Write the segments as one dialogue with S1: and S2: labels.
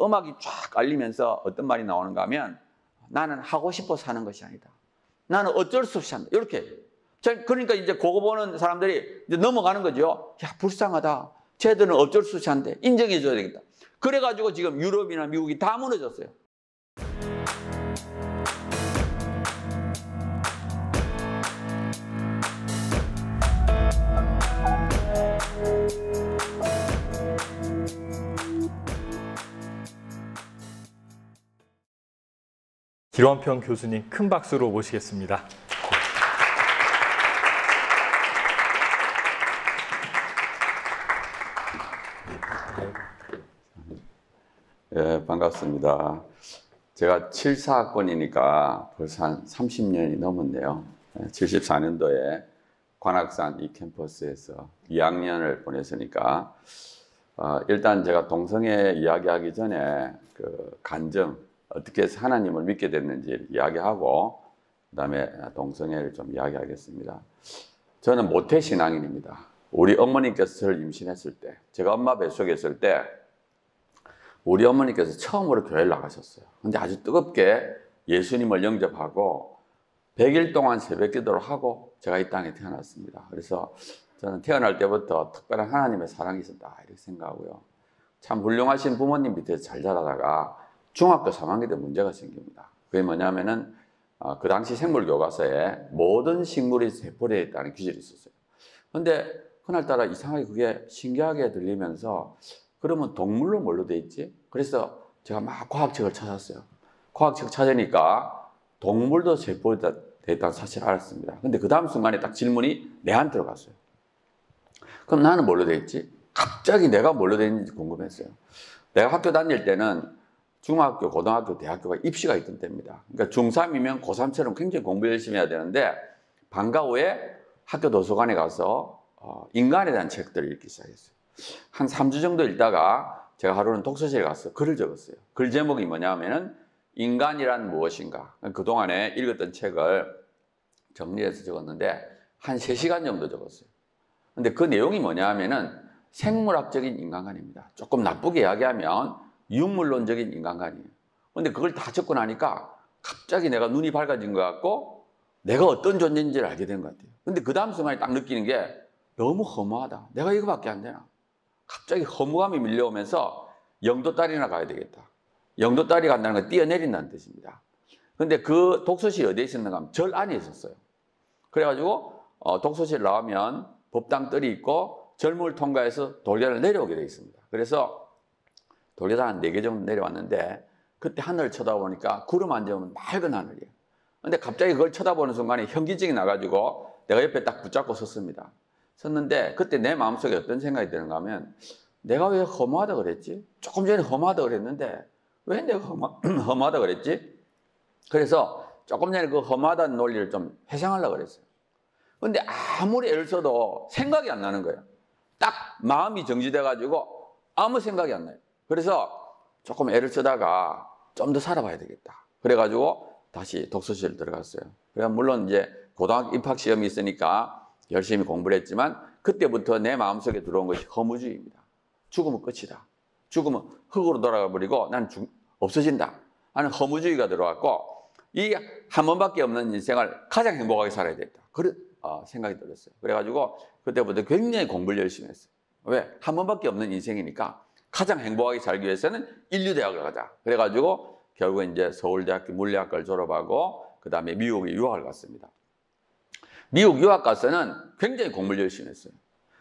S1: 음악이 쫙 깔리면서 어떤 말이 나오는가 하면 나는 하고 싶어 사는 것이 아니다. 나는 어쩔 수 없이 한다. 이렇게. 그러니까 이제 그거 보는 사람들이 이제 넘어가는 거죠. 야, 불쌍하다. 쟤들은 어쩔 수 없이 한대. 인정해 줘야 되겠다. 그래가지고 지금 유럽이나 미국이 다 무너졌어요.
S2: 길원평 교수님 큰 박수로 모시겠습니다.
S1: 예, 반갑습니다. 제가 74학번이니까 벌써 한 30년이 넘었네요. 74년도에 관악산 이 캠퍼스에서 2학년을 보냈으니까 일단 제가 동성애 이야기하기 전에 그 간증, 어떻게 해서 하나님을 믿게 됐는지 이야기하고 그다음에 동성애를 좀 이야기하겠습니다. 저는 모태신앙인입니다. 우리 어머니께서 저를 임신했을 때, 제가 엄마 뱃속에 있을 때 우리 어머니께서 처음으로 교회를 나가셨어요. 근데 아주 뜨겁게 예수님을 영접하고 100일 동안 새벽 기도를 하고 제가 이 땅에 태어났습니다. 그래서 저는 태어날 때부터 특별한 하나님의 사랑이 있었다 이렇게 생각하고요. 참 훌륭하신 부모님 밑에서 잘 자라다가 중학교 3학년 때 문제가 생깁니다. 그게 뭐냐면은 그 당시 생물 교과서에 모든 식물이 세포되어 있다는 규절이 있었어요. 근데 그날따라 이상하게 그게 신기하게 들리면서 그러면 동물로 뭘로 돼 있지? 그래서 제가 막 과학책을 찾았어요. 과학책 찾으니까 동물도 세포되어 있다는 사실을 알았습니다. 근데 그 다음 순간에 딱 질문이 내한테 들어갔어요. 그럼 나는 뭘로 돼 있지? 갑자기 내가 뭘로 돼 있는지 궁금했어요. 내가 학교 다닐 때는 중학교, 고등학교, 대학교가 입시가 있던 때입니다. 그러니까 중3이면 고3처럼 굉장히 공부 열심히 해야 되는데 방과 후에 학교 도서관에 가서 인간에 대한 책들을 읽기 시작했어요. 한 3주 정도 읽다가 제가 하루는 독서실에 가서 글을 적었어요. 글 제목이 뭐냐면은 인간이란 무엇인가. 그동안에 읽었던 책을 정리해서 적었는데 한 3시간 정도 적었어요. 근데 그 내용이 뭐냐 하면은 생물학적인 인간관입니다. 조금 나쁘게 이야기하면 유물론적인 인간관이에요. 근데 그걸 다 적고 나니까 갑자기 내가 눈이 밝아진 것 같고 내가 어떤 존재인지를 알게 된 것 같아요. 근데 그 다음 순간에 딱 느끼는 게 너무 허무하다. 내가 이거밖에 안 되나. 갑자기 허무감이 밀려오면서 영도다리나 가야 되겠다. 영도다리 간다는 건 뛰어내린다는 뜻입니다. 근데 그 독서실이 어디에 있었는가 하면 절 안에 있었어요. 그래가지고 독서실 나오면 법당 뜰이 있고 절문을 통과해서 돌계단을 내려오게 되어 있습니다. 그래서 돌계단 한 4개 정도 내려왔는데 그때 하늘을 쳐다보니까 구름 안 잡으면 맑은 하늘이에요. 근데 갑자기 그걸 쳐다보는 순간에 현기증이 나가지고 내가 옆에 딱 붙잡고 섰습니다. 섰는데 그때 내 마음속에 어떤 생각이 드는가 하면 내가 왜 허무하다 그랬지? 조금 전에 허무하다 그랬는데 왜 내가 허무하다 그랬지? 그래서 조금 전에 그 허무하다는 논리를 좀 회상하려고 그랬어요. 근데 아무리 애를 써도 생각이 안 나는 거예요. 딱 마음이 정지돼가지고 아무 생각이 안 나요. 그래서 조금 애를 쓰다가 좀 더 살아봐야 되겠다. 그래가지고 다시 독서실 들어갔어요. 그래서 물론 이제 고등학교 입학 시험이 있으니까 열심히 공부를 했지만 그때부터 내 마음속에 들어온 것이 허무주의입니다. 죽으면 끝이다. 죽으면 흙으로 돌아가 버리고 난 없어진다 하는 허무주의가 들어왔고 이 한 번밖에 없는 인생을 가장 행복하게 살아야 되겠다. 그런 생각이 들었어요. 그래가지고 그때부터 굉장히 공부를 열심히 했어요. 왜? 한 번밖에 없는 인생이니까 가장 행복하게 살기 위해서는 인류대학을 가자. 그래가지고 결국 이제 서울대학교 물리학과를 졸업하고 그 다음에 미국에 유학을 갔습니다. 미국 유학 가서는 굉장히 공부를 열심히 했어요.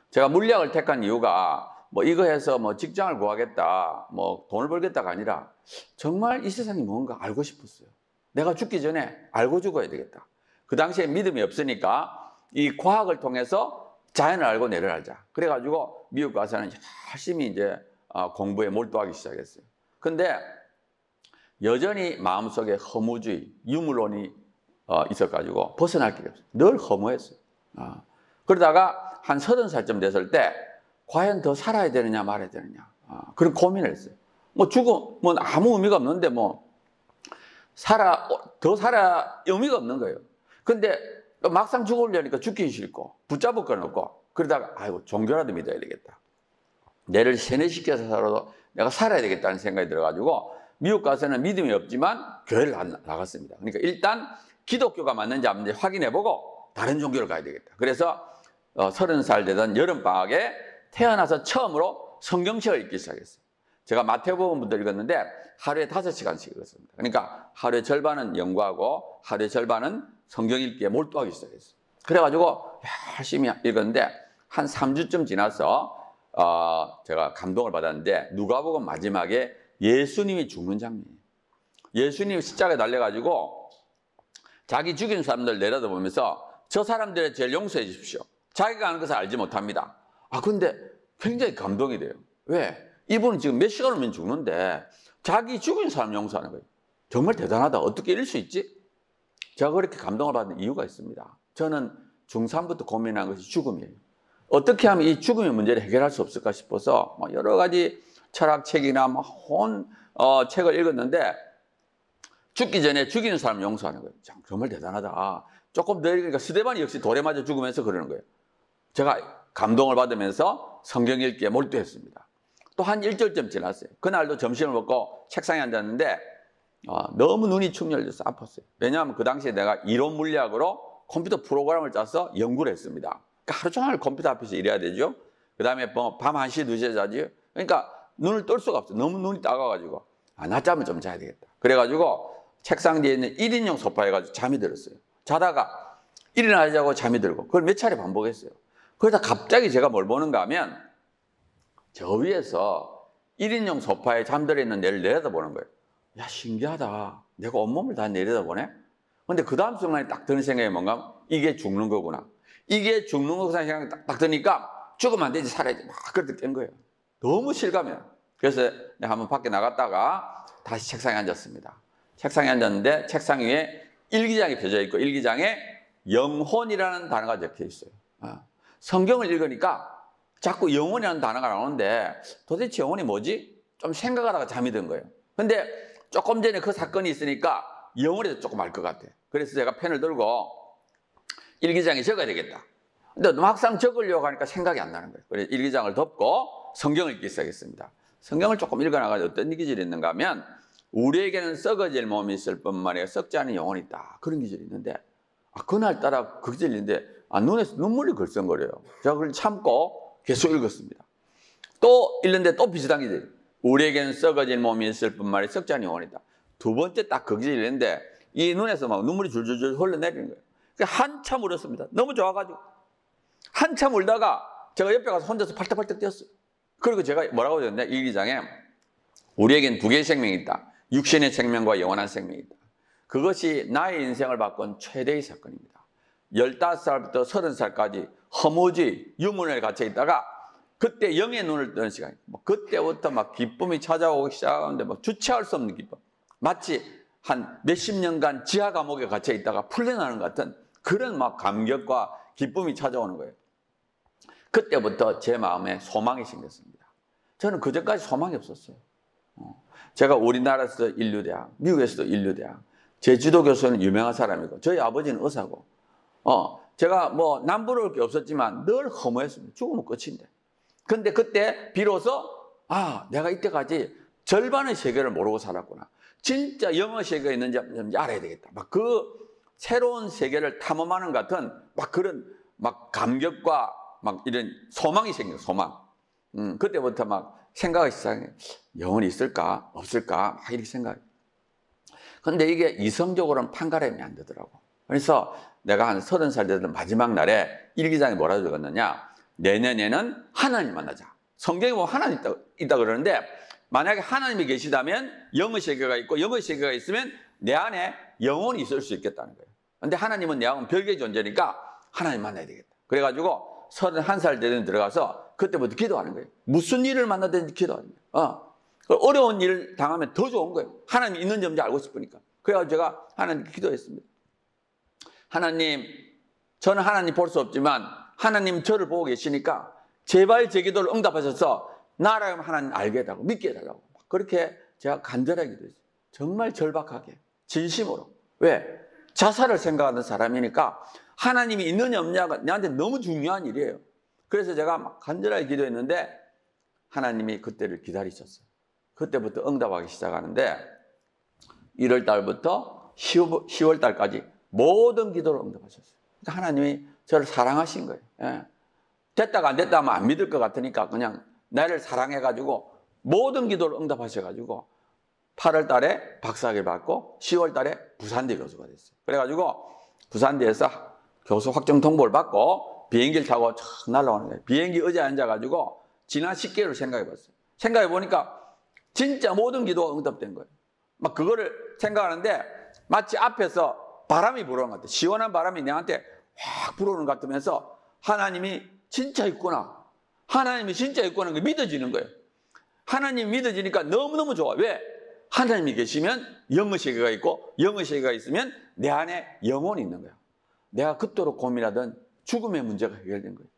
S1: 제가 물리학을 택한 이유가 뭐 이거 해서 뭐 직장을 구하겠다, 뭐 돈을 벌겠다가 아니라 정말 이 세상이 뭔가 알고 싶었어요. 내가 죽기 전에 알고 죽어야 되겠다. 그 당시에 믿음이 없으니까 이 과학을 통해서 자연을 알고 뇌를 알자. 그래가지고 미국 가서는 열심히 이제 공부에 몰두하기 시작했어요. 근데 여전히 마음속에 허무주의, 유물론이 있어가지고 벗어날 길이 없어요. 늘 허무했어요. 그러다가 한 30살쯤 됐을 때 과연 더 살아야 되느냐 말아야 되느냐 그런 고민을 했어요. 뭐 죽으면 아무 의미가 없는데 뭐 더 살아 의미가 없는 거예요. 근데 막상 죽으려니까 죽기 싫고 붙잡을 건 없고 그러다가 아이고 종교라도 믿어야 되겠다. 뇌를 세뇌시켜서 살아도 내가 살아야 되겠다는 생각이 들어가지고 미국 가서는 믿음이 없지만 교회를 나갔습니다. 그러니까 일단 기독교가 맞는지 안 맞는지 확인해보고 다른 종교를 가야 되겠다. 그래서 30살 되던 여름방학에 태어나서 처음으로 성경책을 읽기 시작했어요. 제가 마태복음부터 읽었는데 하루에 5시간씩 읽었습니다. 그러니까 하루에 절반은 연구하고 하루에 절반은 성경 읽기에 몰두하기 시작했어요. 그래가지고 열심히 읽었는데 한 3주쯤 지나서 제가 감동을 받았는데 누가복음 마지막에 예수님이 죽는 장면이에요. 예수님이 십자가에 달려가지고 자기 죽인 사람들 내려다보면서 저 사람들의 죄를 용서해 주십시오. 자기가 하는 것을 알지 못합니다. 근데 굉장히 감동이 돼요. 왜? 이분은 지금 몇 시간 후면 죽는데 자기 죽인 사람 용서하는 거예요. 정말 대단하다. 어떻게 이럴 수 있지? 제가 그렇게 감동을 받는 이유가 있습니다. 저는 중3부터 고민한 것이 죽음이에요. 어떻게 하면 이 죽음의 문제를 해결할 수 없을까 싶어서 여러 가지 철학책이나 책을 읽었는데 죽기 전에 죽이는 사람 용서하는 거예요. 정말 대단하다. 조금 더 읽으니까 스데반이 역시 돌에 맞아 죽으면서 그러는 거예요. 제가 감동을 받으면서 성경 읽기에 몰두했습니다. 또 한 1절쯤 지났어요. 그날도 점심을 먹고 책상에 앉았는데 너무 눈이 충혈돼서 아팠어요. 왜냐하면 그 당시에 내가 이론 물리학으로 컴퓨터 프로그램을 짜서 연구를 했습니다. 그러니까 하루 종일 컴퓨터 앞에서 일해야 되죠. 그 다음에 밤 1시, 2시에 자지. 그러니까 눈을 뜰 수가 없어요. 너무 눈이 따가워가지고 낮잠을 좀 자야 되겠다. 그래가지고 책상 뒤에 있는 1인용 소파에 가지고 잠이 들었어요. 자다가 일어나자고 잠이 들고 그걸 몇 차례 반복했어요. 그러다 갑자기 제가 뭘 보는가 하면 저 위에서 1인용 소파에 잠들어 있는 애를 내려다보는 거예요. 야, 신기하다. 내가 온몸을 다 내려다보네. 근데 그 다음 순간에 딱 드는 생각이 뭔가 이게 죽는 거구나. 이게 죽는 거구나 생각이 딱 드니까 죽으면 안 되지, 살아야지. 막 그렇게 깬 거예요. 너무 실감해요. 그래서 내가 한번 밖에 나갔다가 다시 책상에 앉았습니다. 책상에 앉았는데 책상 위에 일기장이 펴져 있고 일기장에 영혼이라는 단어가 적혀 있어요. 성경을 읽으니까 자꾸 영혼이라는 단어가 나오는데 도대체 영혼이 뭐지? 좀 생각하다가 잠이 든 거예요. 근데 조금 전에 그 사건이 있으니까 영혼에 대해서 조금 알 것 같아. 그래서 제가 펜을 들고 일기장에 적어야 되겠다. 근데 막상 적으려고 하니까 생각이 안 나는 거예요. 그래서 일기장을 덮고 성경을 읽기 시작했습니다. 성경을 조금 읽어나가지고 어떤 기절이 있는가 하면 우리에게는 썩어질 몸이 있을 뿐만 아니라 썩지 않은 영혼이 있다. 그런 기절이 있는데 그날따라 그 기절이 있는데 눈에서 눈물이 글썽거려요. 제가 그걸 참고 계속 읽었습니다. 또 읽는데 또 비슷한 기절이 우리에게는 썩어질 몸이 있을 뿐만 아니라 썩지 않은 영혼이 있다. 두 번째 딱 그 기절이 있는데 이 눈에서 막 눈물이 줄줄줄 흘러내리는 거예요. 한참 울었습니다. 너무 좋아가지고 한참 울다가 제가 옆에 가서 혼자서 팔딱팔딱 뛰었어요. 그리고 제가 뭐라고 했는데 일기장에 우리에겐 두 개의 생명이 있다. 육신의 생명과 영원한 생명이 있다. 그것이 나의 인생을 바꾼 최대의 사건입니다. 15살부터 30살까지 허무지 유문에 갇혀 있다가 그때 영의 눈을 뜨는 시간이에요. 그때부터 막 기쁨이 찾아오기 시작하는데 주체할 수 없는 기쁨. 마치 한 몇십 년간 지하 감옥에 갇혀 있다가 풀려나는 것 같은 그런 막 감격과 기쁨이 찾아오는 거예요. 그때부터 제 마음에 소망이 생겼습니다. 저는 그전까지 소망이 없었어요. 제가 우리나라에서도 인류대학, 미국에서도 인류대학, 제 지도 교수는 유명한 사람이고 저희 아버지는 의사고 제가 남부러울 게 없었지만 늘 허무했습니다. 죽으면 끝인데. 근데 그때 비로소 내가 이때까지 절반의 세계를 모르고 살았구나. 진짜 영어 세계가 있는지 알아야 되겠다. 막 그 새로운 세계를 탐험하는 같은 막 그런 막 감격과 막 이런 소망이 생겨요. 소망. 그때부터 막 생각이 시작해요. 영혼이 있을까? 없을까? 막 이렇게 생각해요. 근데 이게 이성적으로는 판가름이 안 되더라고. 그래서 내가 한 30살 되던 마지막 날에 일기장에 뭐라고 적었느냐. 내년에는 하나님 만나자. 성경에 보면 하나님 있다 그러는데 만약에 하나님이 계시다면 영의 세계가 있고 영의 세계가 있으면 내 안에 영혼이 있을 수 있겠다는 거예요. 근데 하나님은 내하고는 별개의 존재니까 하나님 만나야 되겠다. 그래가지고 31살 되는 들어가서 그때부터 기도하는 거예요. 무슨 일을 만나든지 기도하는 거예요. 어려운 일을 당하면 더 좋은 거예요. 하나님이 있는지 없는지 알고 싶으니까. 그래가지고 제가 하나님께 기도했습니다. 하나님, 저는 하나님 볼 수 없지만 하나님 저를 보고 계시니까 제발 제 기도를 응답하셔서 나라면 하나님 알게 해달라고 믿게 해달라고 그렇게 제가 간절하게 기도했어요. 정말 절박하게 진심으로. 왜? 자살을 생각하는 사람이니까 하나님이 있느냐 없느냐가 나한테 너무 중요한 일이에요. 그래서 제가 막 간절하게 기도했는데 하나님이 그때를 기다리셨어요. 그때부터 응답하기 시작하는데 1월 달부터 10월 달까지 모든 기도를 응답하셨어요. 그러니까 하나님이 저를 사랑하신 거예요. 예. 됐다가 안 됐다 하면 안 믿을 것 같으니까 그냥 나를 사랑해가지고 모든 기도를 응답하셔가지고 8월 달에 박사학위를 받고 10월 달에 부산대 교수가 됐어요. 그래가지고 부산대에서 교수 확정 통보를 받고 비행기를 타고 촥 날아오는 거예요. 비행기 의자에 앉아가지고 지난 10개월을 생각해봤어요. 생각해보니까 진짜 모든 기도가 응답된 거예요. 막 그거를 생각하는데 마치 앞에서 바람이 불어오는 것 같아요. 시원한 바람이 내한테 확 불어오는 것 같으면서 하나님이 진짜 있구나. 하나님이 진짜 있구나. 게 믿어지는 거예요. 하나님이 믿어지니까 너무너무 좋아. 왜? 하나님이 계시면 영의 세계가 있고 영의 세계가 있으면 내 안에 영혼이 있는 거야. 내가 그토록 고민하던 죽음의 문제가 해결된 거예요.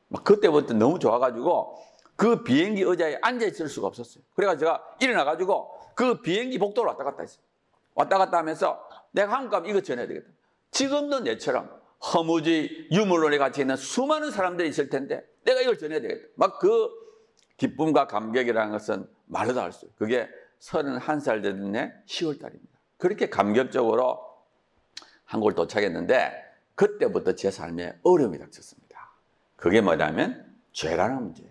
S1: 막 그때부터 너무 좋아가지고 그 비행기 의자에 앉아있을 수가 없었어요. 그래가지고 제가 일어나가지고 그 비행기 복도로 왔다 갔다 했어요. 왔다 갔다 하면서 내가 한국 가면 이거 전해야 되겠다. 지금도 내처럼 허무주의, 유물론에 갇혀 있는 수많은 사람들이 있을 텐데 내가 이걸 전해야 되겠다. 막 그 기쁨과 감격이라는 것은 말로도 할 수 없어요. 그게 31살 되는 해 10월 달입니다. 그렇게 감격적으로 한국을 도착했는데 그때부터 제 삶에 어려움이 닥쳤습니다. 그게 뭐냐면 죄라는 문제예요.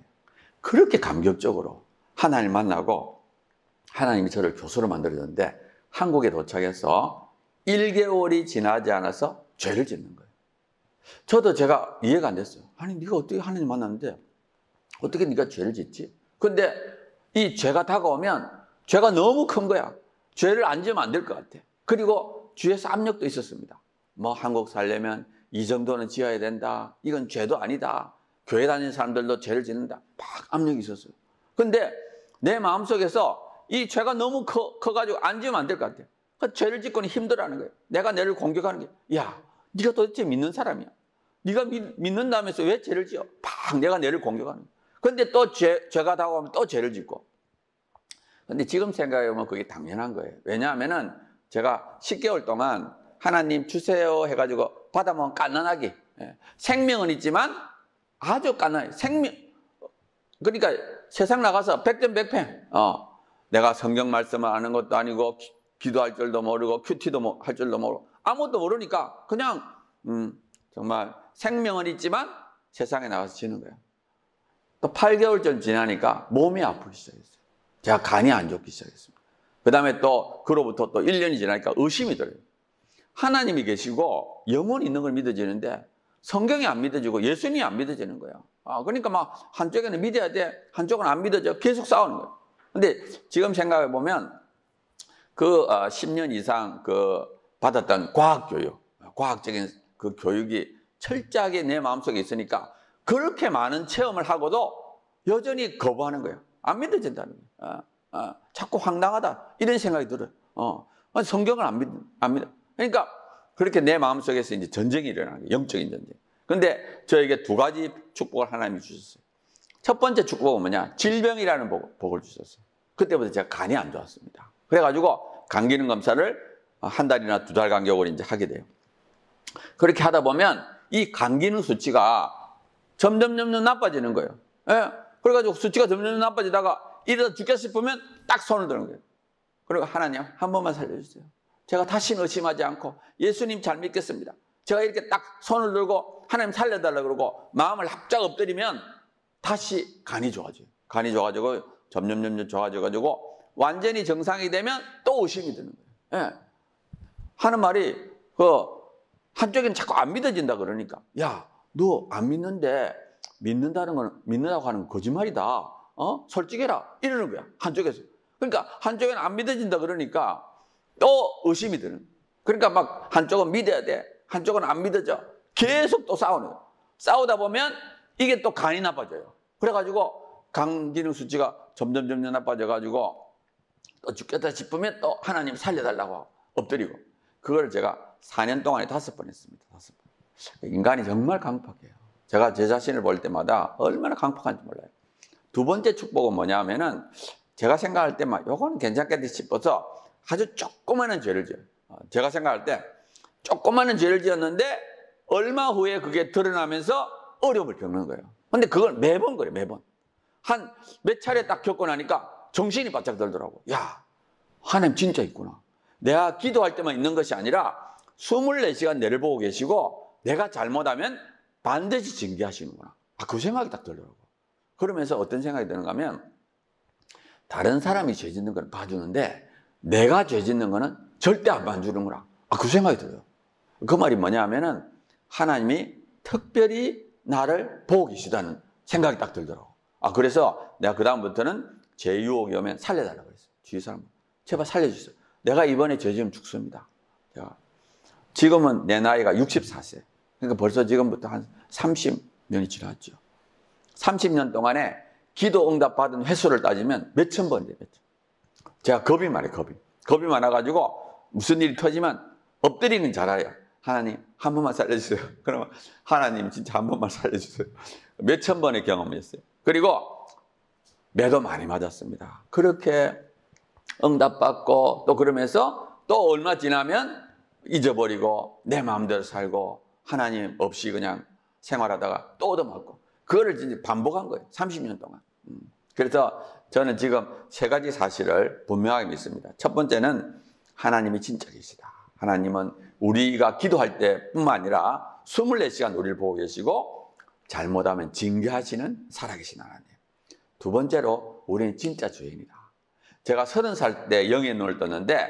S1: 그렇게 감격적으로 하나님을 만나고 하나님이 저를 교수로 만들어줬는데 한국에 도착해서 1개월이 지나지 않아서 죄를 짓는 거예요. 저도 제가 이해가 안 됐어요. 아니 네가 어떻게 하나님 만났는데 어떻게 네가 죄를 짓지? 근데 이 죄가 다가오면 죄가 너무 큰 거야. 죄를 안 지으면 안 될 것 같아. 그리고 주위에서 압력도 있었습니다. 뭐 한국 살려면 이 정도는 지어야 된다. 이건 죄도 아니다. 교회 다니는 사람들도 죄를 짓는다. 막 압력이 있었어요. 근데 내 마음속에서 이 죄가 너무 커가지고 안 지으면 안 될 것 같아. 그 죄를 짓고는 힘들어하는 거예요. 내가 내를 공격하는 게 야, 네가 도대체 믿는 사람이야. 네가 믿는다면서 왜 죄를 지어? 막 내가 내를 공격하는 거예요. 근데 또 죄가 다가오면 또 죄를 짓고. 근데 지금 생각해보면 그게 당연한 거예요. 왜냐하면은 제가 10개월 동안 하나님 주세요 해가지고 받아먹으면 깐난하게. 생명은 있지만 아주 깐난해. 그러니까 세상 나가서 백전백패. 내가 성경 말씀을 아는 것도 아니고 기도할 줄도 모르고 큐티도 할 줄도 모르고 아무것도 모르니까 그냥 정말 생명은 있지만 세상에 나가서 지는 거예요. 또 8개월쯤 지나니까 몸이 아프기 시작했어요. 제가 간이 안 좋기 시작했습니다. 그 다음에 또 그로부터 또 1년이 지나니까 의심이 들어요. 하나님이 계시고 영혼이 있는 걸 믿어지는데 성경이 안 믿어지고 예수님이 안 믿어지는 거예요. 그러니까 막 한쪽에는 믿어야 돼, 한쪽은 안 믿어져. 계속 싸우는 거예요. 근데 지금 생각해 보면 그 10년 이상 그 받았던 과학교육, 과학적인 그 교육이 철저하게 내 마음속에 있으니까 그렇게 많은 체험을 하고도 여전히 거부하는 거예요. 안 믿어진다는 거예요. 자꾸 황당하다 이런 생각이 들어요. 성경을 안 믿어. 그러니까 그렇게 내 마음속에서 이제 전쟁이 일어나는 거예요. 영적인 전쟁. 그런데 저에게 두 가지 축복을 하나님이 주셨어요. 첫 번째 축복은 뭐냐? 질병이라는 복을 주셨어요. 그때부터 제가 간이 안 좋았습니다. 그래가지고 간 기능 검사를 한 달이나 두 달 간격으로 이제 하게 돼요. 그렇게 하다 보면 이 간 기능 수치가 점점 나빠지는 거예요. 예? 그래가지고 수치가 점점 나빠지다가 이러다 죽겠어 싶으면 딱 손을 드는 거예요. 그리고 하나님 한 번만 살려주세요. 제가 다시는 의심하지 않고 예수님 잘 믿겠습니다. 제가 이렇게 딱 손을 들고 하나님 살려달라고 그러고 마음을 합작 엎드리면 다시 간이 좋아져요. 간이 좋아지고 점점 좋아져가지고 완전히 정상이 되면 또 의심이 드는 거예요. 예. 하는 말이 한쪽에는 자꾸 안 믿어진다 그러니까 야, 너 안 믿는데 믿는다고 하는 건 거짓말이다. 솔직해라. 이러는 거야. 한쪽에서. 그러니까 한쪽에는 안 믿어진다 그러니까 또 의심이 드는. 그러니까 막 한쪽은 믿어야 돼. 한쪽은 안 믿어져. 계속 또 싸우는 거야. 싸우다 보면 이게 또 간이 나빠져요. 그래가지고 간 기능 수치가 점점 나빠져가지고 또 죽겠다 싶으면 또 하나님 살려달라고 엎드리고. 그걸 제가 4년 동안에 5번 했습니다. 5번. 인간이 정말 강팍해요. 제가 제 자신을 볼 때마다 얼마나 강팍한지 몰라요. 두 번째 축복은 뭐냐면은 제가 생각할 때 막 요거는 괜찮겠다 싶어서 아주 조그마한 죄를 지어요. 제가 생각할 때 조그마한 죄를 지었는데 얼마 후에 그게 드러나면서 어려움을 겪는 거예요. 근데 그걸 매번 그래요. 매번. 한 몇 차례 딱 겪고 나니까 정신이 바짝 들더라고. 야, 하나님 진짜 있구나. 내가 기도할 때만 있는 것이 아니라 24시간 내를 보고 계시고 내가 잘못하면 반드시 징계하시는구나. 그 생각이 딱 들더라고. 그러면서 어떤 생각이 드는가 하면 다른 사람이 죄 짓는 건 봐주는데 내가 죄 짓는 거는 절대 안 봐주는구나. 그 생각이 들어요. 그 말이 뭐냐 하면은 하나님이 특별히 나를 보고 계시다는 생각이 딱 들더라고. 그래서 내가 그다음부터는 죄 유혹이 오면 살려달라고 그랬어요. 주위 사람, 제발 살려주세요. 내가 이번에 죄 지으면 죽습니다. 제가 지금은 내 나이가 64세. 그러니까 벌써 지금부터 한 30년이 지났죠. 30년 동안에 기도 응답 받은 횟수를 따지면 몇천 번이에요. 제가 겁이 많아요. 겁이 많아가지고 무슨 일이 터지면 엎드리는 잘해요. 하나님 한 번만 살려주세요. 그러면 하나님 진짜 한 번만 살려주세요. 몇천 번의 경험이었어요. 그리고 매도 많이 맞았습니다. 그렇게 응답받고 또 그러면서 또 얼마 지나면 잊어버리고 내 마음대로 살고 하나님 없이 그냥 생활하다가 또 얻어맞고 그거를 진짜 반복한 거예요. 30년 동안. 그래서 저는 지금 세 가지 사실을 분명하게 믿습니다. 첫 번째는 하나님이 진짜 계시다. 하나님은 우리가 기도할 때뿐만 아니라 24시간 우리를 보고 계시고 잘못하면 징계하시는 살아계신 하나님. 두 번째로 우리는 진짜 죄인이다. 제가 30살 때 영의 눈을 떴는데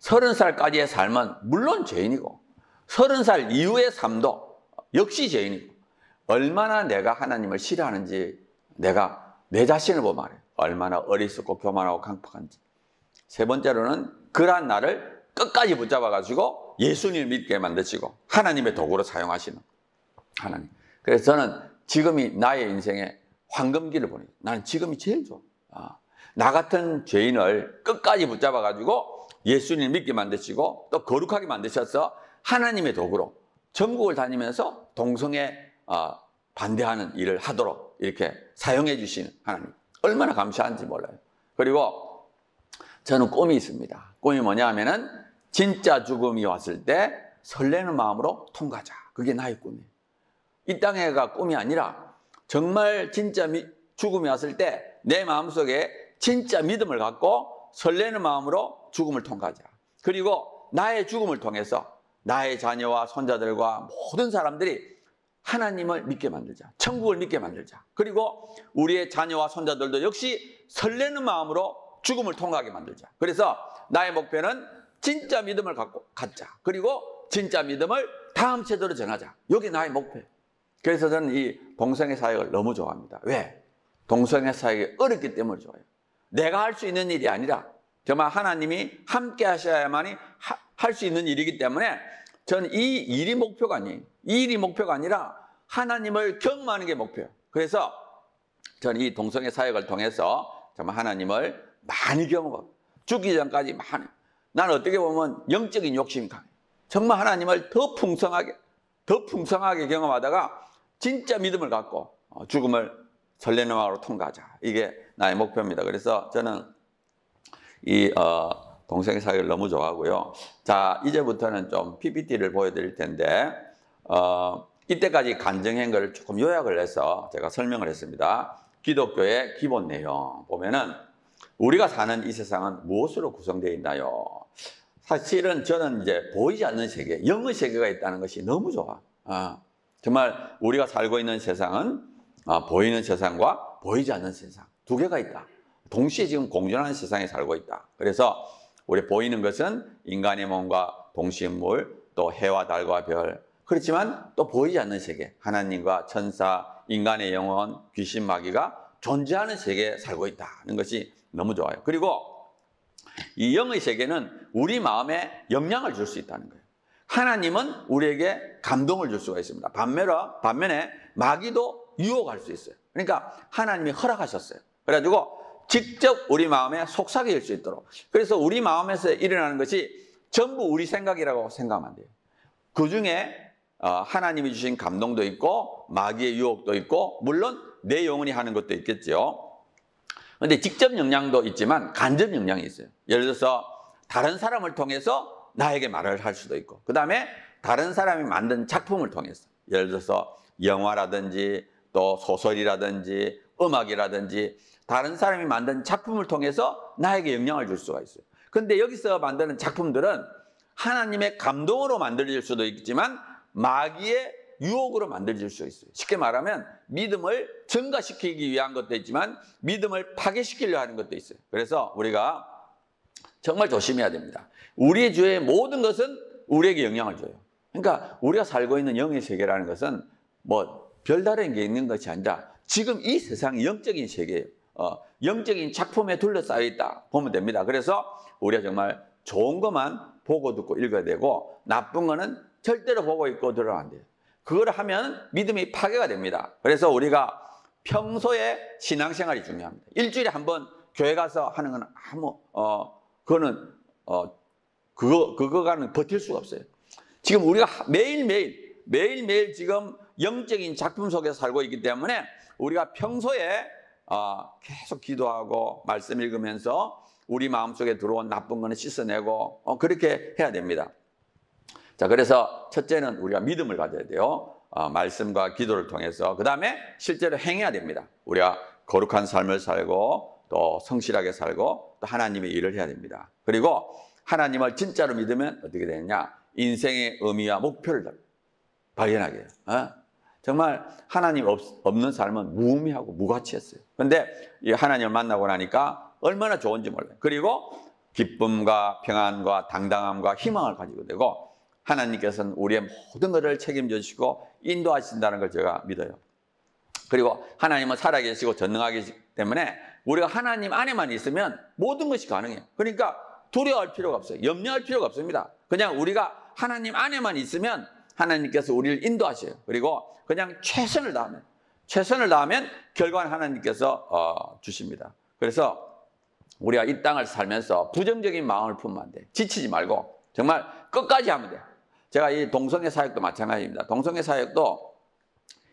S1: 30살까지의 삶은 물론 죄인이고 30살 이후의 삶도 역시 죄인이고 얼마나 내가 하나님을 싫어하는지 내가 내 자신을 보면 알아요. 얼마나 어리석고 교만하고 강팍한지. 세 번째로는 그러한 나를 끝까지 붙잡아가지고 예수님을 믿게 만드시고 하나님의 도구로 사용하시는 하나님. 그래서 저는 지금이 나의 인생의 황금기를 보내요. 나는 지금이 제일 좋아. 나 같은 죄인을 끝까지 붙잡아가지고 예수님을 믿게 만드시고 또 거룩하게 만드셔서 하나님의 도구로 전국을 다니면서 동성애 반대하는 일을 하도록 이렇게 사용해 주시는 하나님. 얼마나 감사한지 몰라요. 그리고 저는 꿈이 있습니다. 꿈이 뭐냐 하면은 진짜 죽음이 왔을 때 설레는 마음으로 통과하자. 그게 나의 꿈이에요. 이 땅에가 꿈이 아니라 정말 진짜 죽음이 왔을 때 내 마음속에 진짜 믿음을 갖고 설레는 마음으로 죽음을 통과하자. 그리고 나의 죽음을 통해서 나의 자녀와 손자들과 모든 사람들이 하나님을 믿게 만들자. 천국을 믿게 만들자. 그리고 우리의 자녀와 손자들도 역시 설레는 마음으로 죽음을 통과하게 만들자. 그래서 나의 목표는 진짜 믿음을 갖고 갖자. 그리고 진짜 믿음을 다음 세대로 전하자. 이게 나의 목표예요. 그래서 저는 이 동성애 사역을 너무 좋아합니다. 왜? 동성애 사역이 어렵기 때문에 좋아요. 내가 할 수 있는 일이 아니라 정말 하나님이 함께 하셔야만이 할 수 있는 일이기 때문에 저는 이 일이 목표가 아니에요. 이 일이 목표가 아니라 하나님을 경험하는 게 목표예요. 그래서 저는 이 동성애 사역을 통해서 정말 하나님을 많이 경험하고 죽기 전까지 많이. 나는 어떻게 보면 영적인 욕심이 강해요. 정말 하나님을 더 풍성하게 경험하다가 진짜 믿음을 갖고 죽음을 설레는 마음으로 통과하자. 이게 나의 목표입니다. 그래서 저는 이 동성애 사역을 너무 좋아하고요. 자, 이제부터는 좀 PPT를 보여드릴 텐데 이때까지 간증한 걸 조금 요약을 해서 제가 설명을 했습니다. 기독교의 기본 내용 보면은 우리가 사는 이 세상은 무엇으로 구성되어 있나요? 사실은 저는 이제 보이지 않는 세계, 영의 세계가 있다는 것이 너무 좋아. 정말 우리가 살고 있는 세상은 보이는 세상과 보이지 않는 세상 두 개가 있다. 동시에 지금 공존하는 세상에 살고 있다. 그래서 우리 보이는 것은 인간의 몸과 동식물, 또 해와 달과 별. 그렇지만 또 보이지 않는 세계, 하나님과 천사, 인간의 영혼, 귀신, 마귀가 존재하는 세계에 살고 있다는 것이 너무 좋아요. 그리고 이 영의 세계는 우리 마음에 영향을 줄 수 있다는 거예요. 하나님은 우리에게 감동을 줄 수가 있습니다. 반면에 마귀도 유혹할 수 있어요. 그러니까 하나님이 허락하셨어요. 그래가지고 직접 우리 마음에 속삭일 수 있도록. 그래서 우리 마음에서 일어나는 것이 전부 우리 생각이라고 생각하면 안 돼요. 그 중에 하나님이 주신 감동도 있고 마귀의 유혹도 있고 물론 내 영혼이 하는 것도 있겠죠. 그런데 직접 영향도 있지만 간접 영향이 있어요. 예를 들어서 다른 사람을 통해서 나에게 말을 할 수도 있고 그 다음에 다른 사람이 만든 작품을 통해서 예를 들어서 영화라든지 또 소설이라든지 음악이라든지 다른 사람이 만든 작품을 통해서 나에게 영향을 줄 수가 있어요. 그런데 여기서 만드는 작품들은 하나님의 감동으로 만들어질 수도 있지만 마귀의 유혹으로 만들어질 수 있어요. 쉽게 말하면 믿음을 증가시키기 위한 것도 있지만 믿음을 파괴시키려 하는 것도 있어요. 그래서 우리가 정말 조심해야 됩니다. 우리의 주위의 모든 것은 우리에게 영향을 줘요. 그러니까 우리가 살고 있는 영의 세계라는 것은 뭐 별다른 게 있는 것이 아니라 지금 이 세상이 영적인 세계예요. 영적인 작품에 둘러싸여 있다 보면 됩니다. 그래서 우리가 정말 좋은 것만 보고 듣고 읽어야 되고 나쁜 거는 절대로 보고 있고 들어야 안 돼요. 그걸 하면 믿음이 파괴가 됩니다. 그래서 우리가 평소에 신앙생활이 중요합니다. 일주일에 한 번 교회 가서 하는 건 그거가는 버틸 수가 없어요. 지금 우리가 매일매일 지금 영적인 작품 속에서 살고 있기 때문에 우리가 평소에 계속 기도하고 말씀 읽으면서 우리 마음속에 들어온 나쁜 거는 씻어내고 그렇게 해야 됩니다. 자, 그래서 첫째는 우리가 믿음을 가져야 돼요. 말씀과 기도를 통해서. 그 다음에 실제로 행해야 됩니다. 우리가 거룩한 삶을 살고 또 성실하게 살고 또 하나님의 일을 해야 됩니다. 그리고 하나님을 진짜로 믿으면 어떻게 되느냐? 인생의 의미와 목표를 발견하게 해요. 정말 하나님 없는 삶은 무의미하고 무가치했어요. 그런데 이 하나님을 만나고 나니까 얼마나 좋은지 몰라요. 그리고 기쁨과 평안과 당당함과 희망을 가지고 되고 하나님께서는 우리의 모든 것을 책임져 주시고 인도하신다는 걸 제가 믿어요. 그리고 하나님은 살아계시고 전능하기 때문에 우리가 하나님 안에만 있으면 모든 것이 가능해요. 그러니까 두려워할 필요가 없어요. 염려할 필요가 없습니다. 그냥 우리가 하나님 안에만 있으면 하나님께서 우리를 인도하셔요. 그리고 그냥 최선을 다하면 결과는 하나님께서 주십니다. 그래서 우리가 이 땅을 살면서 부정적인 마음을 품으면 안 돼. 지치지 말고 정말 끝까지 하면 돼요. 제가 이 동성애 사역도 마찬가지입니다. 동성애 사역도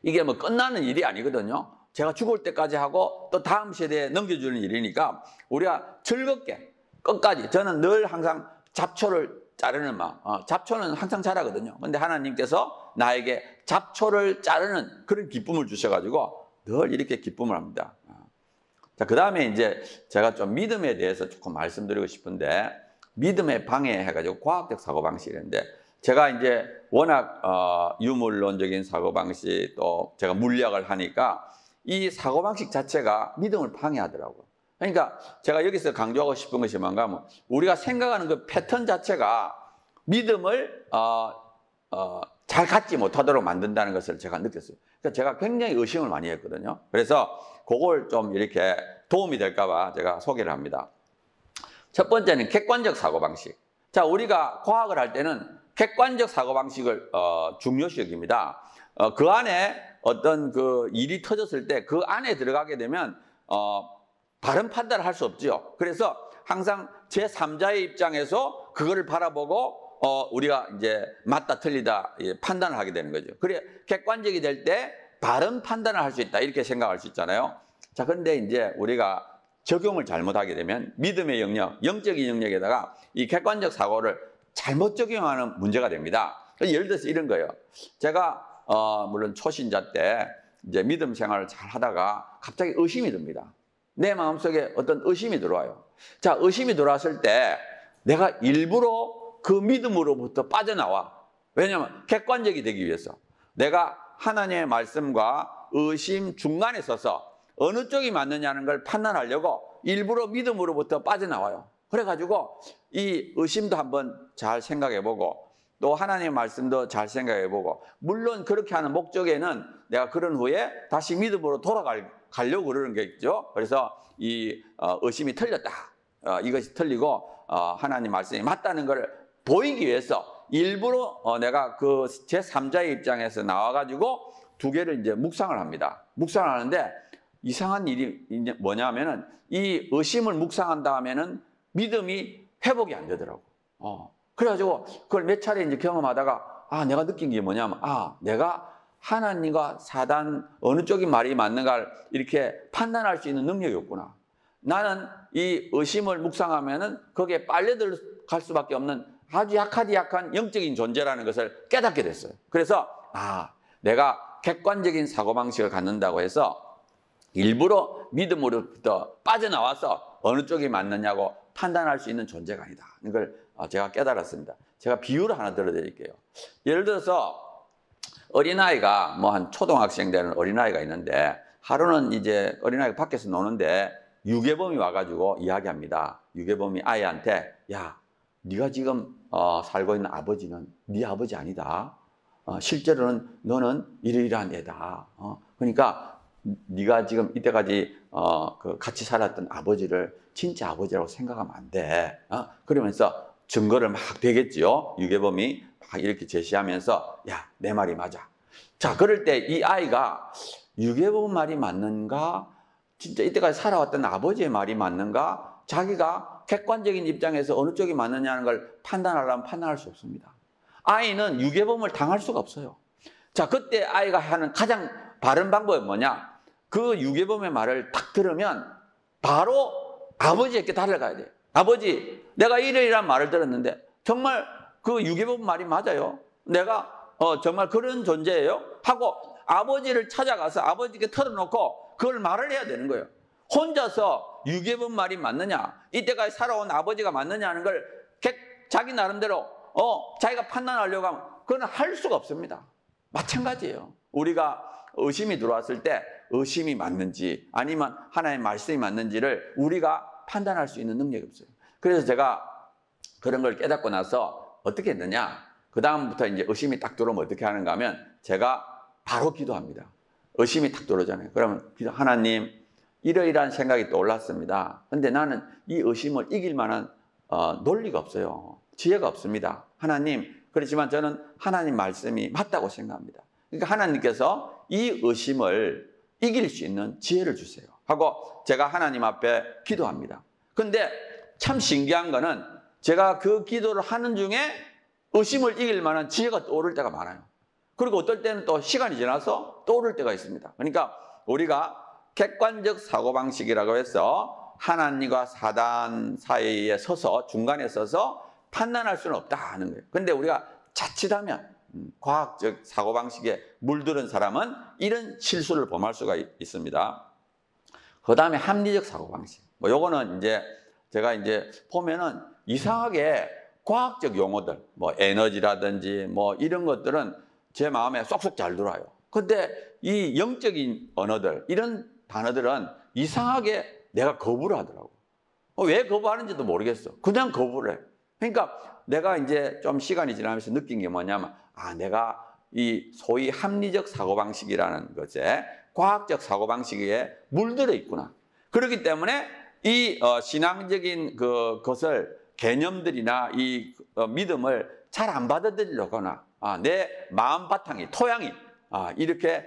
S1: 이게 뭐 끝나는 일이 아니거든요. 제가 죽을 때까지 하고 또 다음 세대에 넘겨주는 일이니까 우리가 즐겁게 끝까지. 저는 늘 항상 잡초를 자르는 마음. 잡초는 항상 자라거든요. 근데 하나님께서 나에게 잡초를 자르는 그런 기쁨을 주셔가지고 늘 이렇게 기쁨을 합니다. 자, 그 다음에 이제 제가 좀 믿음에 대해서 조금 말씀드리고 싶은데, 믿음에 방해해가지고 과학적 사고방식인데, 제가 이제 워낙 유물론적인 사고방식 또 제가 물리학을 하니까 이 사고방식 자체가 믿음을 방해하더라고요. 그러니까 제가 여기서 강조하고 싶은 것이 뭔가 하면 우리가 생각하는 그 패턴 자체가 믿음을 잘 갖지 못하도록 만든다는 것을 제가 느꼈어요. 그러니까 제가 굉장히 의심을 많이 했거든요. 그래서 그걸 좀 이렇게 도움이 될까 봐 제가 소개를 합니다. 첫 번째는 객관적 사고방식. 자, 우리가 과학을 할 때는 객관적 사고방식을 중요시 여깁니다. 그 안에 어떤 그 일이 터졌을 때 그 안에 들어가게 되면 바른 판단을 할 수 없죠. 그래서 항상 제3자의 입장에서 그거를 바라보고 우리가 이제 맞다 틀리다 판단을 하게 되는 거죠. 그래 객관적이 될 때 바른 판단을 할 수 있다 이렇게 생각할 수 있잖아요. 자, 그런데 이제 우리가 적용을 잘못하게 되면 믿음의 영역, 영적인 영역에다가 이 객관적 사고를 잘못 적용하는 문제가 됩니다. 예를 들어서 이런 거예요. 제가 물론 초신자 때 이제 믿음 생활을 잘 하다가 갑자기 의심이 듭니다. 내 마음속에 어떤 의심이 들어와요. 자, 의심이 들어왔을 때 내가 일부러 그 믿음으로부터 빠져나와. 왜냐하면 객관적이 되기 위해서. 내가 하나님의 말씀과 의심 중간에 서서 어느 쪽이 맞느냐는 걸 판단하려고 일부러 믿음으로부터 빠져나와요. 그래가지고 이 의심도 한번 잘 생각해보고 또 하나님의 말씀도 잘 생각해보고 물론 그렇게 하는 목적에는 내가 그런 후에 다시 믿음으로 돌아가려고 그러는 게 있죠. 그래서 이 의심이 틀렸다. 이것이 틀리고 하나님 말씀이 맞다는 걸 보이기 위해서 일부러 내가 그 제3자의 입장에서 나와가지고 두 개를 이제 묵상을 합니다. 묵상을 하는데 이상한 일이 이제 뭐냐면은 이 의심을 묵상한 다음에는 믿음이 회복이 안 되더라고. 그래가지고 그걸 몇 차례 이제 경험하다가 내가 느낀 게 뭐냐면 내가 하나님과 사단 어느 쪽이 말이 맞는가를 이렇게 판단할 수 있는 능력이 없구나. 나는 이 의심을 묵상하면은 거기에 빨려들갈 수밖에 없는 아주 약한 영적인 존재라는 것을 깨닫게 됐어요. 그래서 내가 객관적인 사고방식을 갖는다고 해서 일부러 믿음으로부터 빠져나와서 어느 쪽이 맞느냐고 판단할 수 있는 존재가 아니다. 이걸 제가 깨달았습니다. 제가 비유를 하나 들어드릴게요. 예를 들어서 어린아이가 뭐 한 초등학생 되는 어린아이가 있는데 하루는 이제 어린아이가 밖에서 노는데 유괴범이 와가지고 이야기합니다. 유괴범이 아이한테 야, 네가 지금 살고 있는 아버지는 네 아버지 아니다. 실제로는 너는 이러이러한 애다. 그러니까 네가 지금 이때까지 그 같이 살았던 아버지를 진짜 아버지라고 생각하면 안 돼. 그러면서 증거를 막 대겠죠. 유괴범이 막 이렇게 제시하면서 야, 내 말이 맞아. 자, 그럴 때 이 아이가 유괴범 말이 맞는가? 진짜 이때까지 살아왔던 아버지의 말이 맞는가? 자기가 객관적인 입장에서 어느 쪽이 맞느냐는 걸 판단하려면 판단할 수 없습니다. 아이는 유괴범을 당할 수가 없어요. 자, 그때 아이가 하는 가장 바른 방법은 뭐냐? 그 유괴범의 말을 딱 들으면 바로 아버지에게 달려가야 돼요. 아버지, 내가 이러이러한 말을 들었는데 정말 그 유괴범 말이 맞아요? 내가 정말 그런 존재예요? 하고 아버지를 찾아가서 아버지께 털어놓고 그걸 말을 해야 되는 거예요. 혼자서 유괴범 말이 맞느냐, 이때까지 살아온 아버지가 맞느냐 하는 걸 자기 나름대로 자기가 판단하려고 하면 그건 할 수가 없습니다. 마찬가지예요. 우리가 의심이 들어왔을 때 의심이 맞는지 아니면 하나님의 말씀이 맞는지를 우리가 판단할 수 있는 능력이 없어요. 그래서 제가 그런 걸 깨닫고 나서 어떻게 했느냐, 그 다음부터 이제 의심이 딱 들어오면 어떻게 하는가 하면 제가 바로 기도합니다. 의심이 딱 들어오잖아요. 그러면 하나님, 이러이러한 생각이 떠올랐습니다. 근데 나는 이 의심을 이길 만한 논리가 없어요. 지혜가 없습니다. 하나님, 그렇지만 저는 하나님 말씀이 맞다고 생각합니다. 그러니까 하나님께서 이 의심을 이길 수 있는 지혜를 주세요 하고 제가 하나님 앞에 기도합니다. 근데 참 신기한 거는 제가 그 기도를 하는 중에 의심을 이길 만한 지혜가 떠오를 때가 많아요. 그리고 어떨 때는 또 시간이 지나서 떠오를 때가 있습니다. 그러니까 우리가 객관적 사고방식이라고 해서 하나님과 사단 사이에 서서 중간에 서서 판단할 수는 없다 하는 거예요. 그런데 우리가 자칫하면 과학적 사고방식에 물들은 사람은 이런 실수를 범할 수가 있습니다. 그 다음에 합리적 사고방식. 요거는 이제 제가 이제 보면은 이상하게 과학적 용어들, 에너지라든지 이런 것들은 제 마음에 쏙쏙 잘 들어와요. 근데 이 영적인 언어들, 이런 단어들은 이상하게 내가 거부를 하더라고. 왜 거부하는지도 모르겠어. 그냥 거부를 해. 그러니까 내가 이제 좀 시간이 지나면서 느낀 게 뭐냐면, 내가 이 소위 합리적 사고방식이라는 것에 과학적 사고방식에 물들어 있구나. 그렇기 때문에 이 신앙적인 것을 개념들이나 이 믿음을 잘 안 받아들이려거나 내 마음 바탕이 토양이 이렇게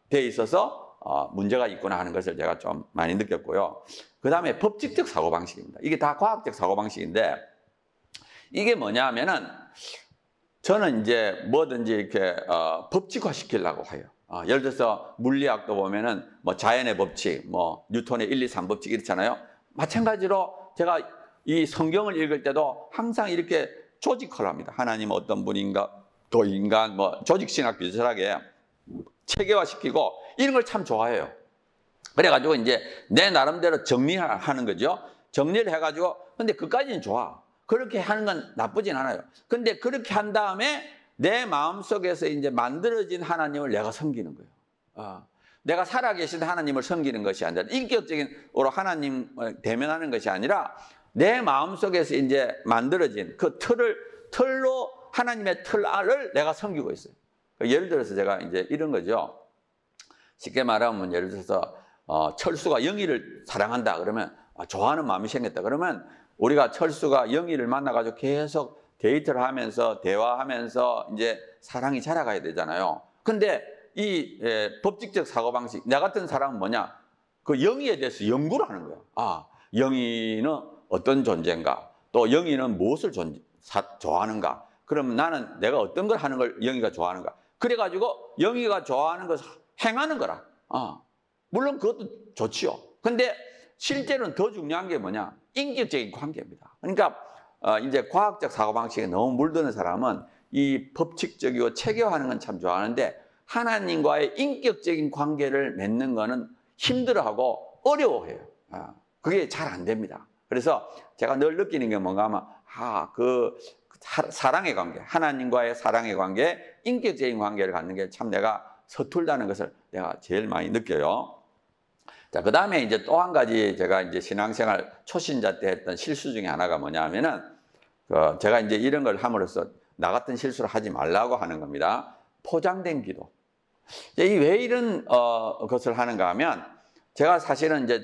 S1: 돼 있어서 문제가 있구나 하는 것을 제가 좀 많이 느꼈고요. 그 다음에 법칙적 사고방식입니다. 이게 다 과학적 사고방식인데 이게 뭐냐 하면은 저는 이제 뭐든지 이렇게 법칙화 시키려고 해요. 예를 들어서 물리학도 보면은 자연의 법칙, 뉴턴의 1, 2, 3법칙 이렇잖아요. 마찬가지로 제가 이 성경을 읽을 때도 항상 이렇게 조직화를 합니다. 하나님은 어떤 분인가, 또 인간, 조직신학 비슷하게 체계화시키고 이런 걸 참 좋아해요. 그래가지고 이제 내 나름대로 정리하는 거죠. 정리를 해가지고, 근데 그까지는 좋아. 그렇게 하는 건 나쁘진 않아요. 근데 그렇게 한 다음에 내 마음속에서 이제 만들어진 하나님을 내가 섬기는 거예요. 내가 살아계신 하나님을 섬기는 것이 아니라 인격적으로 하나님을 대면하는 것이 아니라 내 마음속에서 이제 만들어진 그 틀로 하나님의 틀을 내가 섬기고 있어요. 예를 들어서 제가 이제 이런 거죠. 쉽게 말하면 예를 들어서 철수가 영희를 사랑한다 그러면 좋아하는 마음이 생겼다 그러면 우리가 철수가 영희를 만나가지고 계속 데이트를 하면서 대화하면서 이제 사랑이 자라가야 되잖아요. 근데 이 법칙적 사고방식, 나 같은 사람은 뭐냐? 그 영희에 대해서 연구를 하는 거예요. 영희는 어떤 존재인가? 또 영희는 무엇을 좋아하는가? 그럼 나는 내가 어떤 걸 하는 걸 영희가 좋아하는가? 그래가지고 영희가 좋아하는 것을 행하는 거라. 물론 그것도 좋지요. 근데 실제로는 더 중요한 게 뭐냐? 인격적인 관계입니다. 그러니까 이제 과학적 사고방식에 너무 물드는 사람은 이 법칙적이고 체계화하는 건 참 좋아하는데 하나님과의 인격적인 관계를 맺는 거는 힘들어하고 어려워해요. 그게 잘 안 됩니다. 그래서 제가 늘 느끼는 게 뭔가 하면 사랑의 관계, 하나님과의 사랑의 관계, 인격적인 관계를 갖는 게 참 내가 서툴다는 것을 내가 제일 많이 느껴요. 자, 그 다음에 이제 또 한 가지 제가 이제 신앙생활 초신자 때 했던 실수 중에 하나가 뭐냐면은 제가 이제 이런 걸 함으로써 나 같은 실수를 하지 말라고 하는 겁니다. 포장된 기도. 이제 왜 이런 것을 하는가 하면 제가 사실은 이제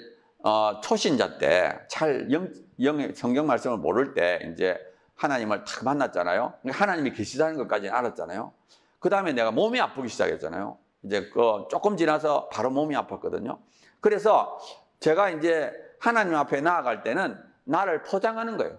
S1: 초신자 때 잘 성경 말씀을 모를 때 이제 하나님을 딱 만났잖아요. 하나님이 계시다는 것까지는 알았잖아요. 그 다음에 내가 몸이 아프기 시작했잖아요. 이제 조금 지나서 바로 몸이 아팠거든요. 그래서 제가 이제 하나님 앞에 나아갈 때는 나를 포장하는 거예요.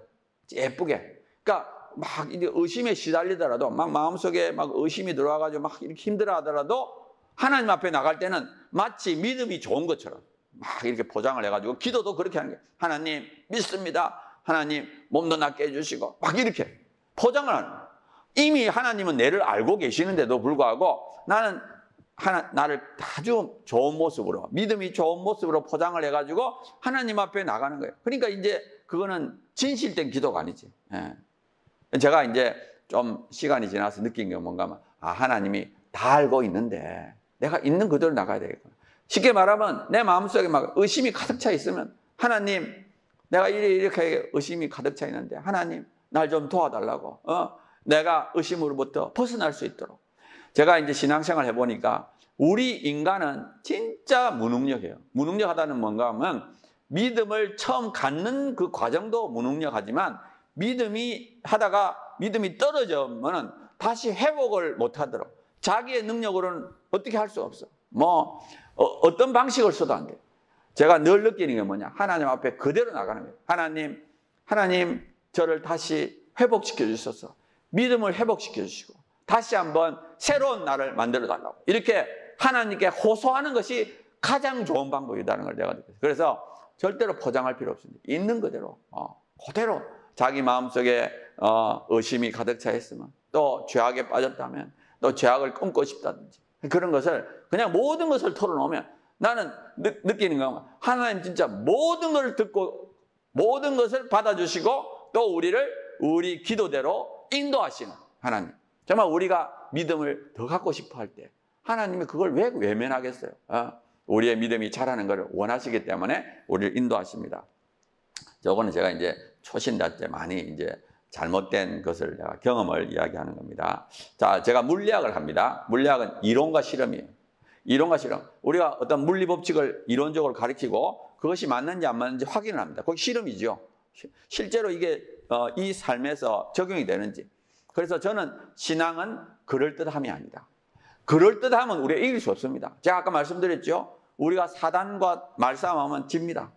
S1: 예쁘게. 그러니까 막 이제 의심에 시달리더라도 막 마음속에 막 의심이 들어와가지고 막 이렇게 힘들어 하더라도 하나님 앞에 나갈 때는 마치 믿음이 좋은 것처럼 막 이렇게 포장을 해가지고 기도도 그렇게 하는 거예요. 하나님 믿습니다. 하나님 몸도 낫게 해주시고 막 이렇게 포장을 하는 거예요. 이미 하나님은 내를 알고 계시는데도 불구하고 나는 나를 아주 좋은 모습으로 믿음이 좋은 모습으로 포장을 해가지고 하나님 앞에 나가는 거예요. 그러니까 이제 그거는 진실된 기도가 아니지. 제가 이제 좀 시간이 지나서 느낀 게 뭔가 하면 하나님이 다 알고 있는데 내가 있는 그대로 나가야 되겠구나. 쉽게 말하면 내 마음속에 막 의심이 가득 차 있으면 하나님 내가 이렇게 의심이 가득 차 있는데 하나님 날 좀 도와달라고 내가 의심으로부터 벗어날 수 있도록. 제가 이제 신앙생활 해보니까 우리 인간은 진짜 무능력해요. 무능력하다는 뭔가 하면 믿음을 처음 갖는 그 과정도 무능력하지만 믿음이 하다가 믿음이 떨어지면 다시 회복을 못하도록 자기의 능력으로는 어떻게 할 수 없어. 어떤 방식을 써도 안 돼. 제가 늘 느끼는 게 뭐냐. 하나님 앞에 그대로 나가는 거예요. 하나님 저를 다시 회복시켜 주셔서 믿음을 회복시켜 주시고 다시 한번 새로운 나를 만들어 달라고 이렇게 하나님께 호소하는 것이 가장 좋은 방법이라는 걸 내가 느꼈어요. 그래서 절대로 포장할 필요 없습니다. 있는 그대로 그대로 자기 마음속에 의심이 가득 차 있으면 또 죄악에 빠졌다면 또 죄악을 끊고 싶다든지 그런 것을 그냥 모든 것을 털어놓으면 나는 느끼는 건 하나님 진짜 모든 것을 듣고 모든 것을 받아주시고 또 우리 기도대로 인도하시는 하나님. 정말 우리가 믿음을 더 갖고 싶어 할 때 하나님이 그걸 왜 외면하겠어요? 우리의 믿음이 자라는 것을 원하시기 때문에 우리를 인도하십니다. 저거는 제가 이제 초신자 때 많이 이제 잘못된 것을 내가 경험을 이야기하는 겁니다. 자, 제가 물리학을 합니다. 물리학은 이론과 실험이에요. 이론과 실험. 우리가 어떤 물리 법칙을 이론적으로 가르치고 그것이 맞는지 안 맞는지 확인을 합니다. 그게 실험이죠. 실제로 이게 이 삶에서 적용이 되는지. 그래서 저는 신앙은 그럴듯함이 아니다. 그럴듯하면 우리가 이길 수 없습니다. 제가 아까 말씀드렸죠. 우리가 사단과 말싸움하면 집니다.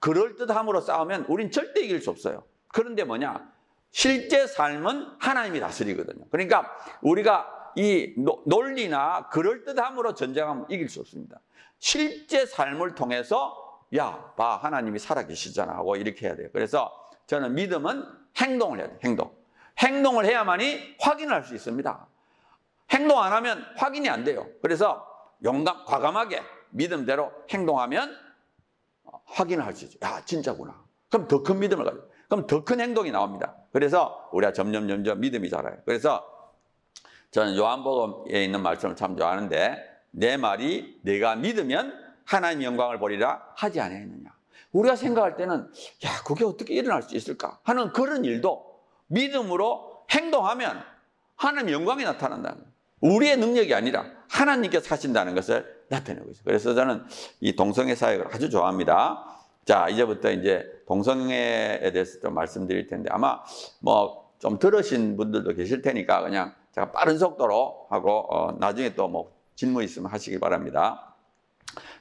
S1: 그럴듯함으로 싸우면 우린 절대 이길 수 없어요. 그런데 뭐냐? 실제 삶은 하나님이 다스리거든요. 그러니까 우리가 이 논리나 그럴듯함으로 전쟁하면 이길 수 없습니다. 실제 삶을 통해서 야, 봐, 하나님이 살아계시잖아 하고 이렇게 해야 돼요. 그래서 저는 믿음은 행동을 해야 돼요. 행동을 해야만이 확인할 수 있습니다. 행동 안 하면 확인이 안 돼요. 그래서 과감하게 믿음대로 행동하면 확인을 할 수 있죠. 야, 진짜구나. 그럼 더 큰 믿음을 가져요. 그럼 더 큰 행동이 나옵니다. 그래서 우리가 점점 믿음이 자라요. 그래서 저는 요한복음에 있는 말씀을 참 좋아하는데 내 말이 내가 믿으면 하나님 영광을 보리라 하지 아니하느냐. 우리가 생각할 때는 야, 그게 어떻게 일어날 수 있을까 하는 그런 일도 믿음으로 행동하면 하나님 영광이 나타난다는 거예요. 우리의 능력이 아니라 하나님께서 하신다는 것을 나타내고 있어요. 그래서 저는 이 동성애 사역을 아주 좋아합니다. 자, 이제부터 이제 동성애에 대해서 좀 말씀드릴 텐데 아마 좀 들으신 분들도 계실 테니까 그냥 제가 빠른 속도로 하고 나중에 또 질문 있으면 하시기 바랍니다.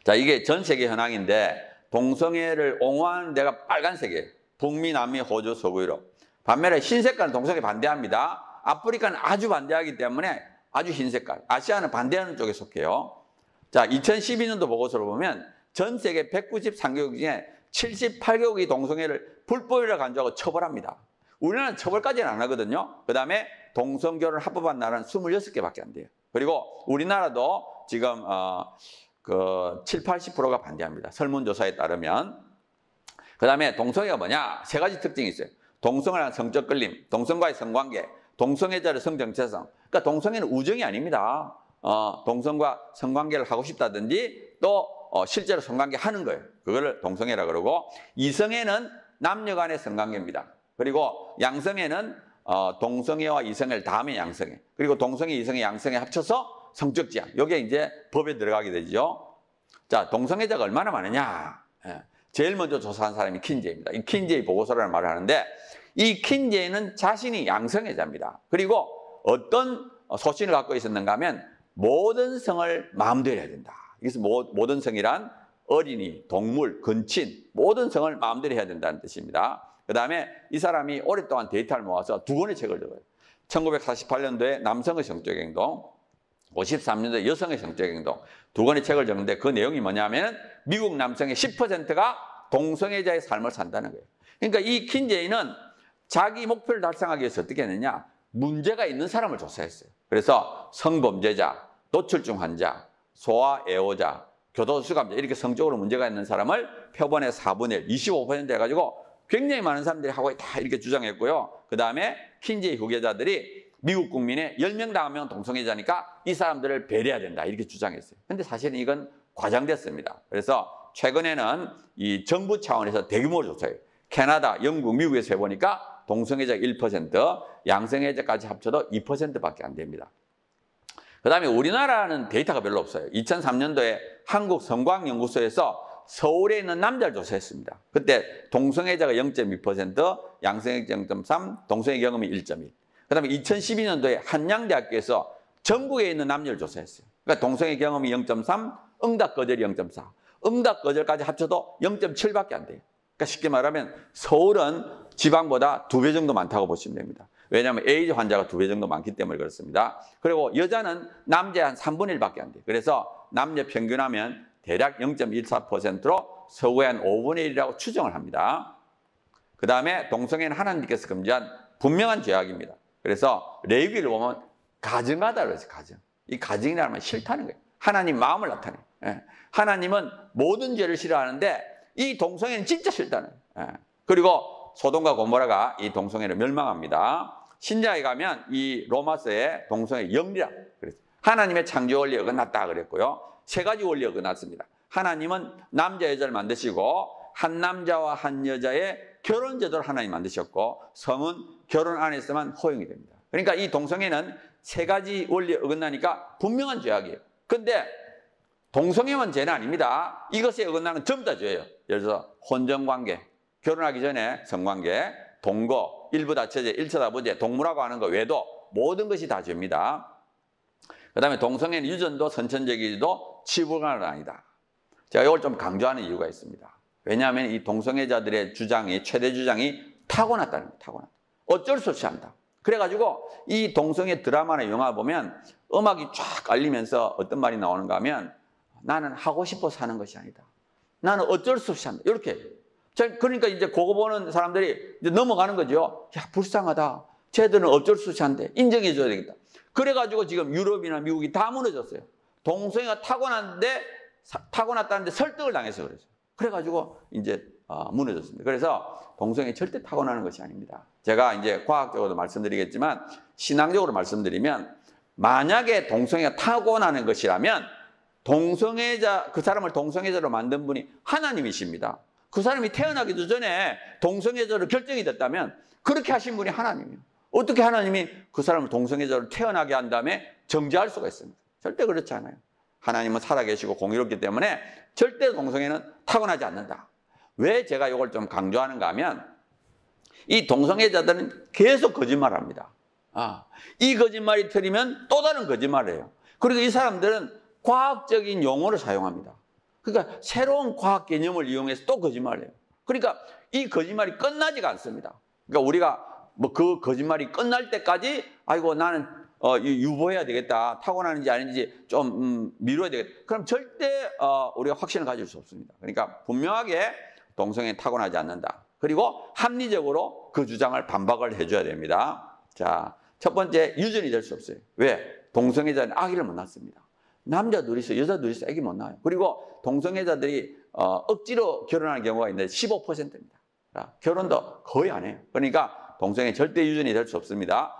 S1: 자, 이게 전 세계 현황인데 동성애를 옹호하는 데가 빨간색이에요. 북미, 남미, 호주, 서구, 유럽. 반면에 흰색깔은 동성애 반대합니다. 아프리카는 아주 반대하기 때문에 아주 흰색깔. 아시아는 반대하는 쪽에 속해요. 자, 2012년도 보고서를 보면 전 세계 193개국 중에 78개국이 동성애를 불법이라고 간주하고 처벌합니다. 우리나라는 처벌까지는 안 하거든요. 그 다음에 동성결혼을 합법한 나라는 26개밖에 안 돼요. 그리고 우리나라도 지금 그 7, 80%가 반대합니다. 설문조사에 따르면. 그 다음에 동성애가 뭐냐? 세 가지 특징이 있어요. 동성애란 성적 끌림, 동성과의 성관계, 동성애자의 성정체성. 그러니까 동성애는 우정이 아닙니다. 동성과 성관계를 하고 싶다든지 또 실제로 성관계 하는 거예요. 그거를 동성애라 그러고, 이성애는 남녀 간의 성관계입니다. 그리고 양성애는 동성애와 이성애를 다 하면 양성애. 그리고 동성애, 이성애, 양성애 합쳐서 성적 지향. 이게 이제 법에 들어가게 되죠. 자, 동성애자가 얼마나 많으냐? 제일 먼저 조사한 사람이 킨제이입니다. 이 킨제이 보고서라는 말을 하는데, 이 킨제이는 자신이 양성애자입니다. 그리고 어떤 소신을 갖고 있었는가 하면 모든 성을 마음대로 해야 된다. 그래서 모든 성이란 어린이, 동물, 근친, 모든 성을 마음대로 해야 된다는 뜻입니다. 그 다음에 이 사람이 오랫동안 데이터를 모아서 2권의 책을 적어요. 1948년도에 남성의 성적 행동, 53년도에 여성의 성적 행동, 2권의 책을 적는데 그 내용이 뭐냐면 미국 남성의 10%가 동성애자의 삶을 산다는 거예요. 그러니까 이 킨제이는 자기 목표를 달성하기 위해서 어떻게 했느냐? 문제가 있는 사람을 조사했어요. 그래서 성범죄자, 노출증 환자, 소아 애호자, 교도수감자, 이렇게 성적으로 문제가 있는 사람을 표본의 4분의 1, 25% 해가지고 굉장히 많은 사람들이 하고 있다, 이렇게 주장했고요. 그 다음에 킨제이 후계자들이 미국 국민의 10명 당 1명 동성애자니까 이 사람들을 배려해야 된다, 이렇게 주장했어요. 근데 사실은 이건 과장됐습니다. 그래서 최근에는 이 정부 차원에서 대규모로 조사해요. 캐나다, 영국, 미국에서 해보니까 동성애자가 1%, 양성애자까지 합쳐도 2%밖에 안 됩니다. 그 다음에 우리나라는 데이터가 별로 없어요. 2003년도에 한국성과학연구소에서 서울에 있는 남자를 조사했습니다. 그때 동성애자가 0.2%, 양성애자 0.3%, 동성애 경험이 1.1%. 그 다음에 2012년도에 한양대학교에서 전국에 있는 남녀를 조사했어요. 그러니까 동성애 경험이 0.3%, 응답 거절이 0.4%, 응답 거절까지 합쳐도 0.7밖에 안 돼요. 그러니까 쉽게 말하면 서울은 지방보다 2배 정도 많다고 보시면 됩니다. 왜냐하면 에이즈 환자가 2배 정도 많기 때문에 그렇습니다. 그리고 여자는 남자의 한 3분의 1밖에 안 돼요. 그래서 남녀 평균하면 대략 0.14%로 서구의 한 5분의 1이라고 추정을 합니다. 그 다음에 동성애는 하나님께서 금지한 분명한 죄악입니다. 그래서 레위기를 보면 가증하다 그러죠. 가증. 이 가증이라는 건 싫다는 거예요. 하나님 마음을 나타내요. 하나님은 모든 죄를 싫어하는데 이 동성애는 진짜 싫다는 거예요. 그리고 소돔과 고모라가 이 동성애를 멸망합니다. 신자에 가면 이 로마서에 동성애 영리라 그랬어요. 하나님의 창조 원리에 어긋났다 그랬고요. 3가지 원리에 어긋났습니다. 하나님은 남자 여자를 만드시고 한 남자와 한 여자의 결혼 제도를 하나님 만드셨고 성은 결혼 안에서만 허용이 됩니다. 그러니까 이 동성애는 3가지 원리에 어긋나니까 분명한 죄악이에요. 근데 동성애만 죄는 아닙니다. 이것에 어긋나는 전부 다 죄예요. 예를 들어서 혼전관계, 결혼하기 전에 성관계, 동거, 일부 다처제, 1차 다부제, 동물하고 하는 거 외에도 모든 것이 다 죄입니다. 그 다음에 동성애는 유전도, 선천적이지도 치부관은 아니다. 제가 이걸 좀 강조하는 이유가 있습니다. 왜냐하면 이 동성애자들의 주장이, 최대 주장이 타고났다는 거예요. 타고났다. 어쩔 수 없이 한다. 그래가지고 이 동성애 드라마나 영화 보면 음악이 쫙 알리면서 어떤 말이 나오는가 하면 나는 하고 싶어서 하는 것이 아니다. 나는 어쩔 수 없이 한다. 이렇게. 그러니까 이제 그거 보는 사람들이 이제 넘어가는 거죠. 야, 불쌍하다. 쟤들은 어쩔 수 없이 한대. 인정해 줘야 되겠다. 그래가지고 지금 유럽이나 미국이 다 무너졌어요. 동성애가 타고났다는데 설득을 당해서 그랬어요. 그래가지고 이제 무너졌습니다. 그래서 동성애 절대 타고나는 것이 아닙니다. 제가 이제 과학적으로도 말씀드리겠지만 신앙적으로 말씀드리면 만약에 동성애가 타고나는 것이라면 동성애자, 그 사람을 동성애자로 만든 분이 하나님이십니다. 그 사람이 태어나기도 전에 동성애자로 결정이 됐다면 그렇게 하신 분이 하나님이에요. 어떻게 하나님이 그 사람을 동성애자로 태어나게 한 다음에 정죄할 수가 있습니다. 절대 그렇지 않아요. 하나님은 살아계시고 공의롭기 때문에 절대 동성애는 타고나지 않는다. 왜 제가 이걸 좀 강조하는가 하면 이 동성애자들은 계속 거짓말을 합니다. 이 거짓말이 틀리면 또 다른 거짓말을 해요. 그리고 이 사람들은 과학적인 용어를 사용합니다. 그러니까 새로운 과학 개념을 이용해서 또 거짓말을 해요. 그러니까 이 거짓말이 끝나지가 않습니다. 그러니까 우리가 뭐 그 거짓말이 끝날 때까지 아이고 나는 유보해야 되겠다. 타고나는지 아닌지 좀 미뤄야 되겠다. 그럼 절대 우리가 확신을 가질 수 없습니다. 그러니까 분명하게 동성애 타고나지 않는다. 그리고 합리적으로 그 주장을 반박을 해줘야 됩니다. 자, 첫 번째 유전이 될 수 없어요. 왜? 동성애자는 아기를 못 낳습니다. 남자 둘이 있어, 여자 둘이 있어, 애기 못 낳아요. 그리고 동성애자들이 억지로 결혼하는 경우가 있는데 15%입니다. 결혼도 거의 안 해요. 그러니까 동성애 절대 유전이 될 수 없습니다.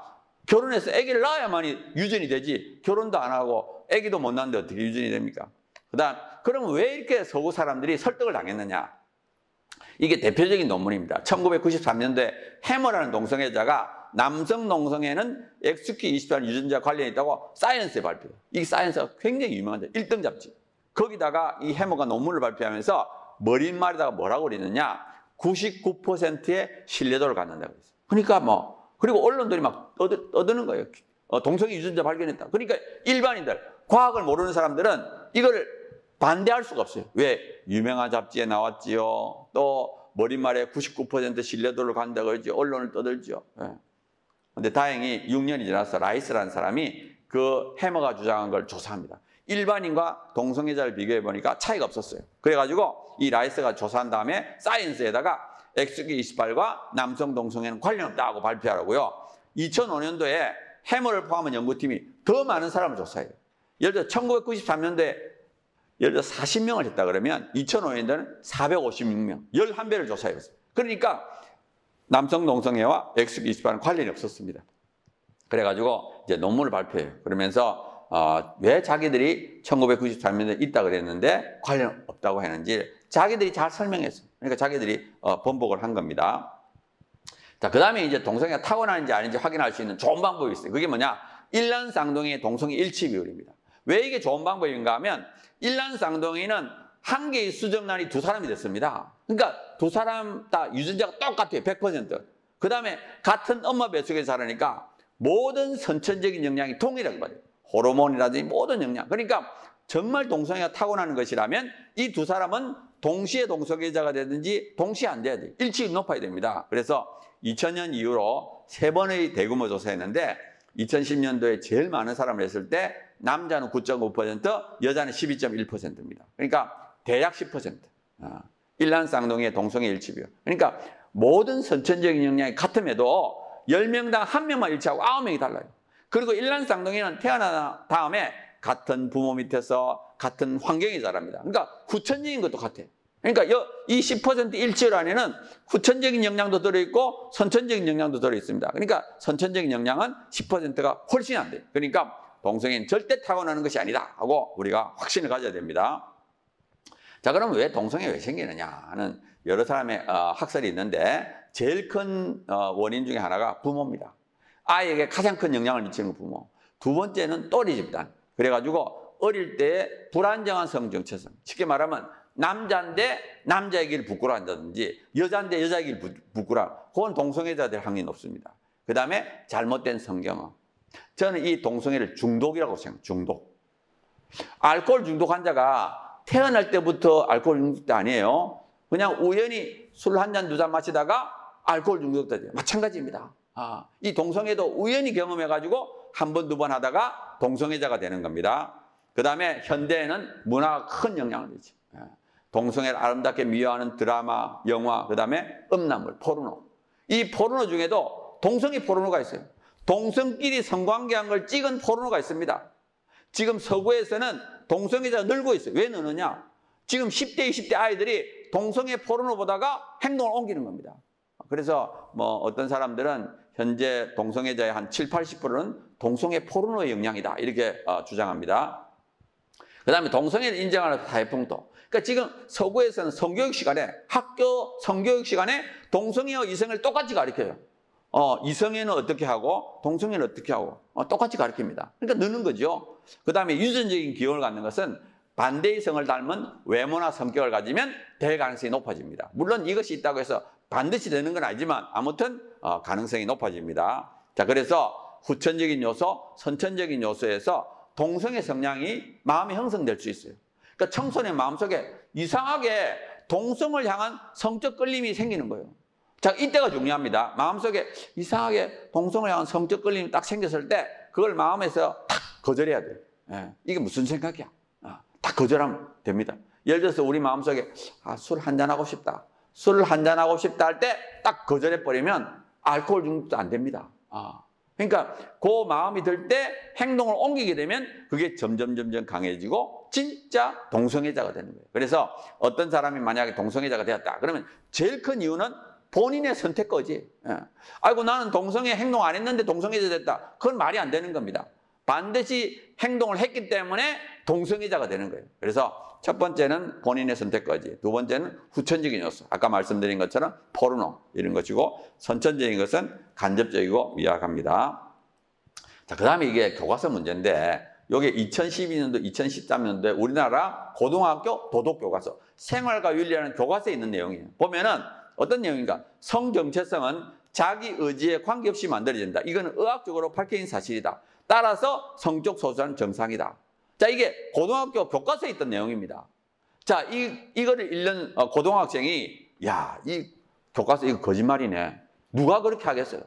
S1: 결혼해서 애기를 낳아야만이 유전이 되지, 결혼도 안 하고 애기도 못 낳는데 어떻게 유전이 됩니까? 그러면 왜 이렇게 서구 사람들이 설득을 당했느냐? 이게 대표적인 논문입니다. 1993년도에 해머라는 동성애자가 남성 동성애는 XQ28 유전자 관련이 있다고 사이언스에 발표해요. 이 사이언스가 굉장히 유명한 1등 잡지. 거기다가 이 해머가 논문을 발표하면서 머릿말에다가 뭐라고 그랬느냐? 99%의 신뢰도를 갖는다고 했어요. 그러니까 그리고 언론들이 막 떠드는 거예요. 동성애 유전자 발견했다. 그러니까 일반인들, 과학을 모르는 사람들은 이걸 반대할 수가 없어요. 왜? 유명한 잡지에 나왔지요. 또 머릿말에 99% 신뢰도를 간다고 하지, 언론을 떠들죠. 근데 다행히 6년이 지나서 라이스라는 사람이 그 해머가 주장한 걸 조사합니다. 일반인과 동성애자를 비교해 보니까 차이가 없었어요. 그래가지고 이 라이스가 조사한 다음에 사이언스에다가 XQ28과 남성 동성애는 관련 없다고 발표하라고요. 2005년도에 해머를 포함한 연구팀이 더 많은 사람을 조사해요. 예를 들어 1993년도에 예를 들어 40명을 했다 그러면 2005년도에는 456명, 11배를 조사해봤어요. 그러니까 남성 동성애와 XQ28는 관련이 없었습니다. 그래가지고 이제 논문을 발표해요. 그러면서 왜 자기들이 1993년도에 있다 그랬는데 관련 없다고 했는지 자기들이 잘 설명했어요. 그러니까 자기들이 번복을 한 겁니다. 자, 그 다음에 이제 동성애가 타고나는지 아닌지 확인할 수 있는 좋은 방법이 있어요. 그게 뭐냐? 일란쌍둥이의 동성애 일치 비율입니다. 왜 이게 좋은 방법인가 하면 일란쌍둥이는 한 개의 수정란이 두 사람이 됐습니다. 그러니까 두 사람 다 유전자가 똑같아요. 100%. 그 다음에 같은 엄마 뱃속에 자라니까 모든 선천적인 영향이 동일하게 받아요. 호르몬이라든지 모든 영향. 그러니까 정말 동성애가 타고나는 것이라면 이 두 사람은 동시에 동성애자가 되든지 동시에 안 돼야 돼요. 일치율이 높아야 됩니다. 그래서 2000년 이후로 3번의 대규모 조사했는데 2010년도에 제일 많은 사람을 했을 때 남자는 9.5%, 여자는 12.1%입니다. 그러니까 대략 10%. 일란쌍둥이의 동성애 일치비율. 그러니까 모든 선천적인 영향이 같음에도 10명당 1명만 일치하고 9명이 달라요. 그리고 일란쌍둥이는 태어난 다음에 같은 부모 밑에서 같은 환경에 자랍니다. 그러니까 후천적인 것도 같아요. 그러니까 이 10% 일치율 안에는 후천적인 영향도 들어있고 선천적인 영향도 들어있습니다. 그러니까 선천적인 영향은 10%가 훨씬 안 돼요. 그러니까 동성애는 절대 타고나는 것이 아니다 하고 우리가 확신을 가져야 됩니다. 자, 그럼 왜 동성애 왜 생기느냐 하는 여러 사람의 학설이 있는데 제일 큰 원인 중에 하나가 부모입니다. 아이에게 가장 큰 영향을 미치는 건 부모. 두 번째는 또래 집단. 그래가지고 어릴 때 불안정한 성정체성. 쉽게 말하면 남자인데 남자에게를 부끄러워한다든지 여자인데 여자에게를 부끄러워. 그건 동성애자들 확률이 높습니다. 그 다음에 잘못된 성경험. 저는 이 동성애를 중독이라고 생각해요. 중독. 알코올 중독 환자가 태어날 때부터 알코올 중독도 아니에요. 그냥 우연히 술 한 잔, 두 잔 마시다가 알코올 중독도 돼요. 마찬가지입니다. 이 동성애도 우연히 경험해가지고 한 번, 두 번 하다가 동성애자가 되는 겁니다. 그 다음에 현대에는 문화가 큰 영향을 미치죠. 동성애를 아름답게 미화하는 드라마, 영화, 그 다음에 음란물, 포르노. 이 포르노 중에도 동성애 포르노가 있어요. 동성끼리 성관계한 걸 찍은 포르노가 있습니다. 지금 서구에서는 동성애자가 늘고 있어요. 왜 느느냐? 지금 10대, 20대 아이들이 동성애 포르노 보다가 행동을 옮기는 겁니다. 그래서 어떤 사람들은 현재 동성애자의 한 7, 80%는 동성애 포르노의 영향이다. 이렇게 주장합니다. 그 다음에 동성애를 인정하는 사회풍토. 그러니까 지금 서구에서는 성교육 시간에, 학교 성교육 시간에 동성애와 이성을 똑같이 가르쳐요. 이성애는 어떻게 하고 동성애는 어떻게 하고 똑같이 가르칩니다. 그러니까 느는 거죠. 그 다음에 유전적인 기호를 갖는 것은 반대의 성을 닮은 외모나 성격을 가지면 될 가능성이 높아집니다. 물론 이것이 있다고 해서 반드시 되는 건 아니지만 아무튼 가능성이 높아집니다. 자, 그래서 후천적인 요소, 선천적인 요소에서 동성애 성향이 마음에 형성될 수 있어요. 그러니까 청소년 마음속에 이상하게 동성을 향한 성적 끌림이 생기는 거예요. 자, 이때가 중요합니다. 마음속에 이상하게 동성을 향한 성적 끌림이 딱 생겼을 때 그걸 마음에서 탁 거절해야 돼요. 이게 무슨 생각이야? 딱 거절하면 됩니다. 예를 들어서 우리 마음속에 술 한잔하고 싶다. 술을 한잔하고 싶다 할 때 딱 거절해버리면 알코올 중독도 안 됩니다. 그러니까 그 마음이 들 때 행동을 옮기게 되면 그게 점점 강해지고 진짜 동성애자가 되는 거예요. 그래서 어떤 사람이 만약에 동성애자가 되었다. 그러면 제일 큰 이유는 본인의 선택 거지. 아이고 나는 동성애 행동 안 했는데 동성애자 됐다. 그건 말이 안 되는 겁니다. 반드시 행동을 했기 때문에 동성애자가 되는 거예요. 그래서 첫 번째는 본인의 선택까지, 두 번째는 후천적인 요소. 아까 말씀드린 것처럼 포르노 이런 것이고, 선천적인 것은 간접적이고 미약합니다. 자, 그다음에 이게 교과서 문제인데, 여기 2012년도, 2013년도에 우리나라 고등학교 도덕교과서, 생활과 윤리라는 교과서에 있는 내용이에요. 보면은 어떤 내용인가? 성 정체성은 자기 의지에 관계없이 만들어진다. 이거는 의학적으로 밝혀진 사실이다. 따라서 성적 소수는 정상이다. 자, 이게 고등학교 교과서에 있던 내용입니다. 자, 이거를 읽는 고등학생이, 야, 이 교과서 이거 거짓말이네. 누가 그렇게 하겠어요?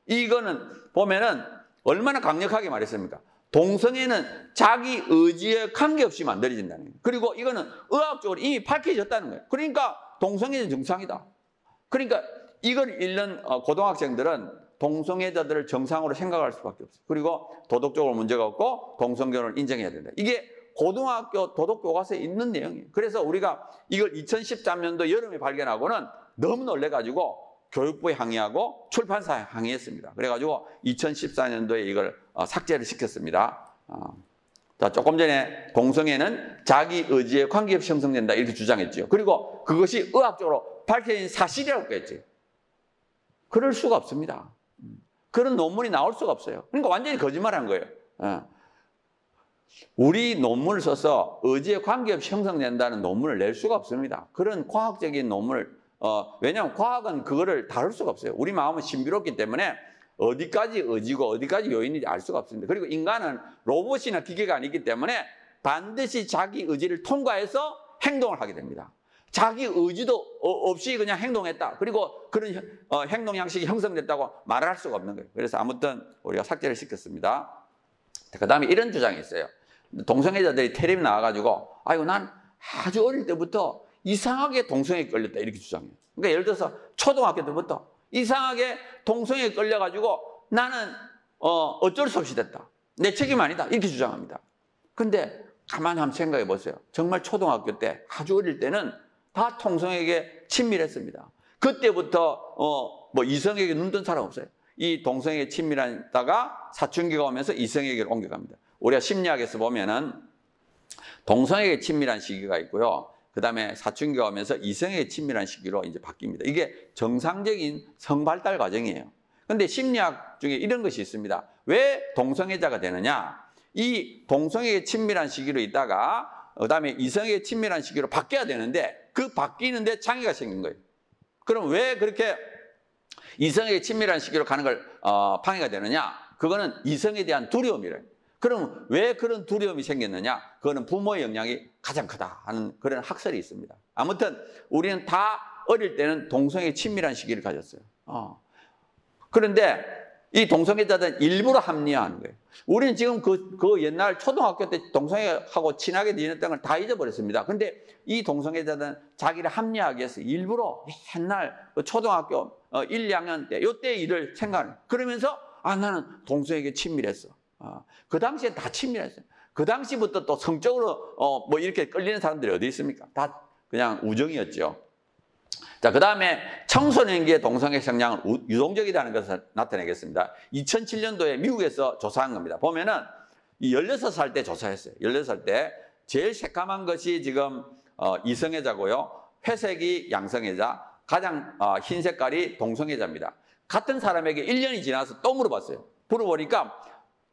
S1: 이거는 보면은 얼마나 강력하게 말했습니까? 동성애는 자기 의지에 관계없이 만들어진다는 거예요. 그리고 이거는 의학적으로 이미 밝혀졌다는 거예요. 그러니까 동성애는 정상이다. 그러니까 이걸 읽는 고등학생들은 동성애자들을 정상으로 생각할 수밖에 없어요. 그리고 도덕적으로 문제가 없고 동성결혼을 인정해야 된다. 이게 고등학교 도덕교과서에 있는 내용이에요. 그래서 우리가 이걸 2013년도 여름에 발견하고는 너무 놀래가지고 교육부에 항의하고 출판사에 항의했습니다. 그래가지고 2014년도에 이걸 삭제를 시켰습니다. 자, 조금 전에 동성애는 자기 의지에 관계없이 형성된다 이렇게 주장했죠. 그리고 그것이 의학적으로 밝혀진 사실이라고 했죠. 그럴 수가 없습니다. 그런 논문이 나올 수가 없어요. 그러니까 완전히 거짓말한 거예요. 우리 논문을 써서 의지에 관계없이 형성된다는 논문을 낼 수가 없습니다. 그런 과학적인 논문을 왜냐하면 과학은 그거를 다룰 수가 없어요. 우리 마음은 신비롭기 때문에 어디까지 의지고 어디까지 요인인지 알 수가 없습니다. 그리고 인간은 로봇이나 기계가 아니기 때문에 반드시 자기 의지를 통과해서 행동을 하게 됩니다. 자기 의지도 없이 그냥 행동했다. 그리고 그런 행동 양식이 형성됐다고 말을 할 수가 없는 거예요. 그래서 아무튼 우리가 삭제를 시켰습니다. 그 다음에 이런 주장이 있어요. 동성애자들이 텔레비 나와가지고 아이고 난 아주 어릴 때부터 이상하게 동성애에 걸렸다 이렇게 주장해요. 그러니까 예를 들어서 초등학교 때부터 이상하게 동성애에 걸려가지고 나는 어쩔 수 없이 됐다. 내 책임 아니다. 이렇게 주장합니다. 근데 가만히 한번 생각해 보세요. 정말 초등학교 때 아주 어릴 때는 다 동성애에게 친밀했습니다. 그때부터 뭐 이성에게 눈뜬 사람 없어요. 이 동성애에 친밀하다가 사춘기가 오면서 이성에게로 옮겨갑니다. 우리가 심리학에서 보면은 동성애에 친밀한 시기가 있고요. 그 다음에 사춘기가 오면서 이성에게 친밀한 시기로 이제 바뀝니다. 이게 정상적인 성발달 과정이에요. 근데 심리학 중에 이런 것이 있습니다. 왜 동성애자가 되느냐? 이 동성애에 친밀한 시기로 있다가 그 다음에 이성에게 친밀한 시기로 바뀌어야 되는데 그 바뀌는데 장애가 생긴 거예요. 그럼 왜 그렇게 이성에게 친밀한 시기로 가는 걸 방해가 되느냐? 그거는 이성에 대한 두려움이래요. 그럼 왜 그런 두려움이 생겼느냐? 그거는 부모의 영향이 가장 크다 하는 그런 학설이 있습니다. 아무튼 우리는 다 어릴 때는 동성애에 친밀한 시기를 가졌어요. 그런데 이 동성애자들은 일부러 합리화하는 거예요. 우리는 지금 그 옛날 초등학교 때 동성애하고 친하게 지냈던 걸 다 잊어버렸습니다. 근데 이 동성애자들은 자기를 합리화하기 위해서 일부러 옛날 초등학교 1, 2학년 때 이때 일을 생각해요. 그러면서 나는 동성애에게 친밀했어. 그 당시에 다 친밀했어요. 그 당시부터 또 성적으로 뭐 이렇게 끌리는 사람들이 어디 있습니까? 다 그냥 우정이었죠. 자, 그 다음에 청소년기의 동성애 성향은 유동적이라는 것을 나타내겠습니다. 2007년도에 미국에서 조사한 겁니다. 보면은 이 16살 때 조사했어요. 16살 때 제일 새까만 것이 지금 이성애자고요. 회색이 양성애자, 가장 흰 색깔이 동성애자입니다. 같은 사람에게 1년이 지나서 또 물어봤어요. 물어보니까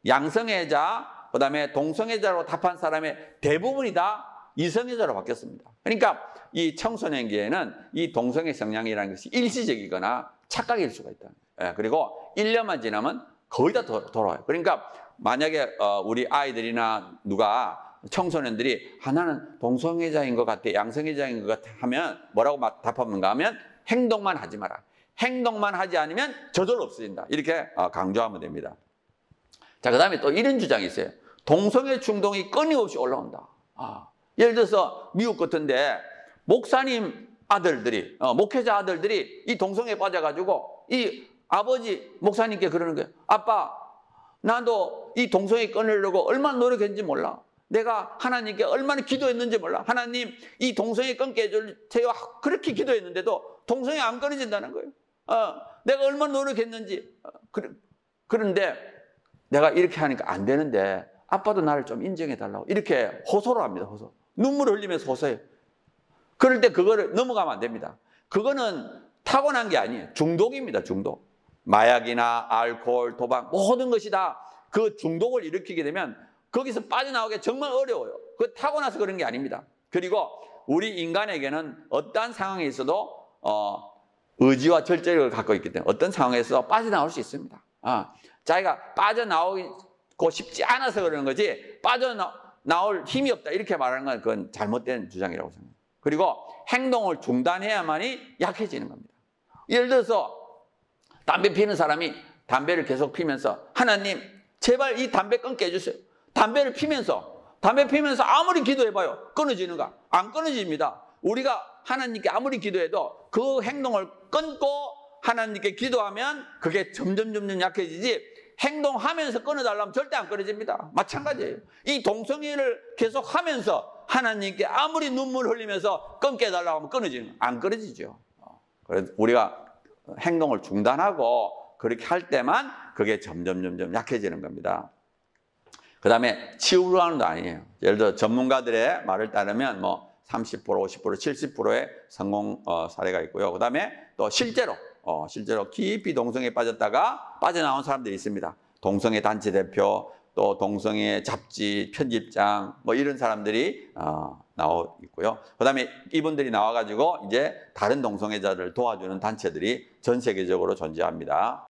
S1: 양성애자, 그 다음에 동성애자로 답한 사람의 대부분이 다 이성애자로 바뀌었습니다. 그러니까 이 청소년기에는 이 동성애 성향이라는 것이 일시적이거나 착각일 수가 있다. 그리고 1년만 지나면 거의 다 돌아와요. 그러니까 만약에 우리 아이들이나 누가 청소년들이 나는 동성애자인 것 같아, 양성애자인 것 같아 하면 뭐라고 답하는가 하면 행동만 하지 마라. 행동만 하지 않으면 저절로 없어진다. 이렇게 강조하면 됩니다. 자, 그 다음에 또 이런 주장이 있어요. 동성애 충동이 끊임없이 올라온다. 예를 들어서 미국 같은데 목사님 아들들이, 목회자 아들들이 이 동성애에 빠져가지고 이 아버지, 목사님께 그러는 거예요. 아빠, 나도 이 동성애 끊으려고 얼마나 노력했는지 몰라. 내가 하나님께 얼마나 기도했는지 몰라. 하나님, 이 동성애 끊게 해주세요. 그렇게 기도했는데도 동성애 안 끊어진다는 거예요. 내가 얼마나 노력했는지. 그런데 내가 이렇게 하니까 안 되는데 아빠도 나를 좀 인정해 달라고 이렇게 호소를 합니다. 호소. 눈물을 흘리면서 호소해요. 그럴 때 그거를 넘어가면 안 됩니다. 그거는 타고난 게 아니에요. 중독입니다. 중독. 마약이나 알코올, 도박 모든 것이 다 그 중독을 일으키게 되면 거기서 빠져나오기 정말 어려워요. 그 타고나서 그런 게 아닙니다. 그리고 우리 인간에게는 어떠한 상황에 있어도 의지와 절제력을 갖고 있기 때문에 어떤 상황에서 빠져나올 수 있습니다. 자기가 빠져나오고 싶지 않아서 그러는 거지 빠져나올 힘이 없다 이렇게 말하는 건 그건 잘못된 주장이라고 생각합니다. 그리고 행동을 중단해야만이 약해지는 겁니다. 예를 들어서 담배 피는 사람이 담배를 계속 피면서 하나님 제발 이 담배 끊게 해주세요. 담배 피면서 아무리 기도해봐요. 끊어지는가? 안 끊어집니다. 우리가 하나님께 아무리 기도해도 그 행동을 끊고 하나님께 기도하면 그게 점점 약해지지 행동하면서 끊어달라면 절대 안 끊어집니다. 마찬가지예요. 이 동성애를 계속 하면서 하나님께 아무리 눈물 흘리면서 끊게 해달라고 하면 끊어지는 안 끊어지죠. 그래서 우리가 행동을 중단하고 그렇게 할 때만 그게 점점 약해지는 겁니다. 그 다음에 치유불가능도 아니에요. 예를 들어 전문가들의 말을 따르면 뭐 30%, 50%, 70%의 성공 사례가 있고요. 그 다음에 또 실제로 깊이 동성애에 빠졌다가 빠져나온 사람들이 있습니다. 동성애 단체 대표, 또 동성애 잡지 편집장 뭐 이런 사람들이 나와 있고요. 그 다음에 이분들이 나와가지고 이제 다른 동성애자를 도와주는 단체들이 전 세계적으로 존재합니다.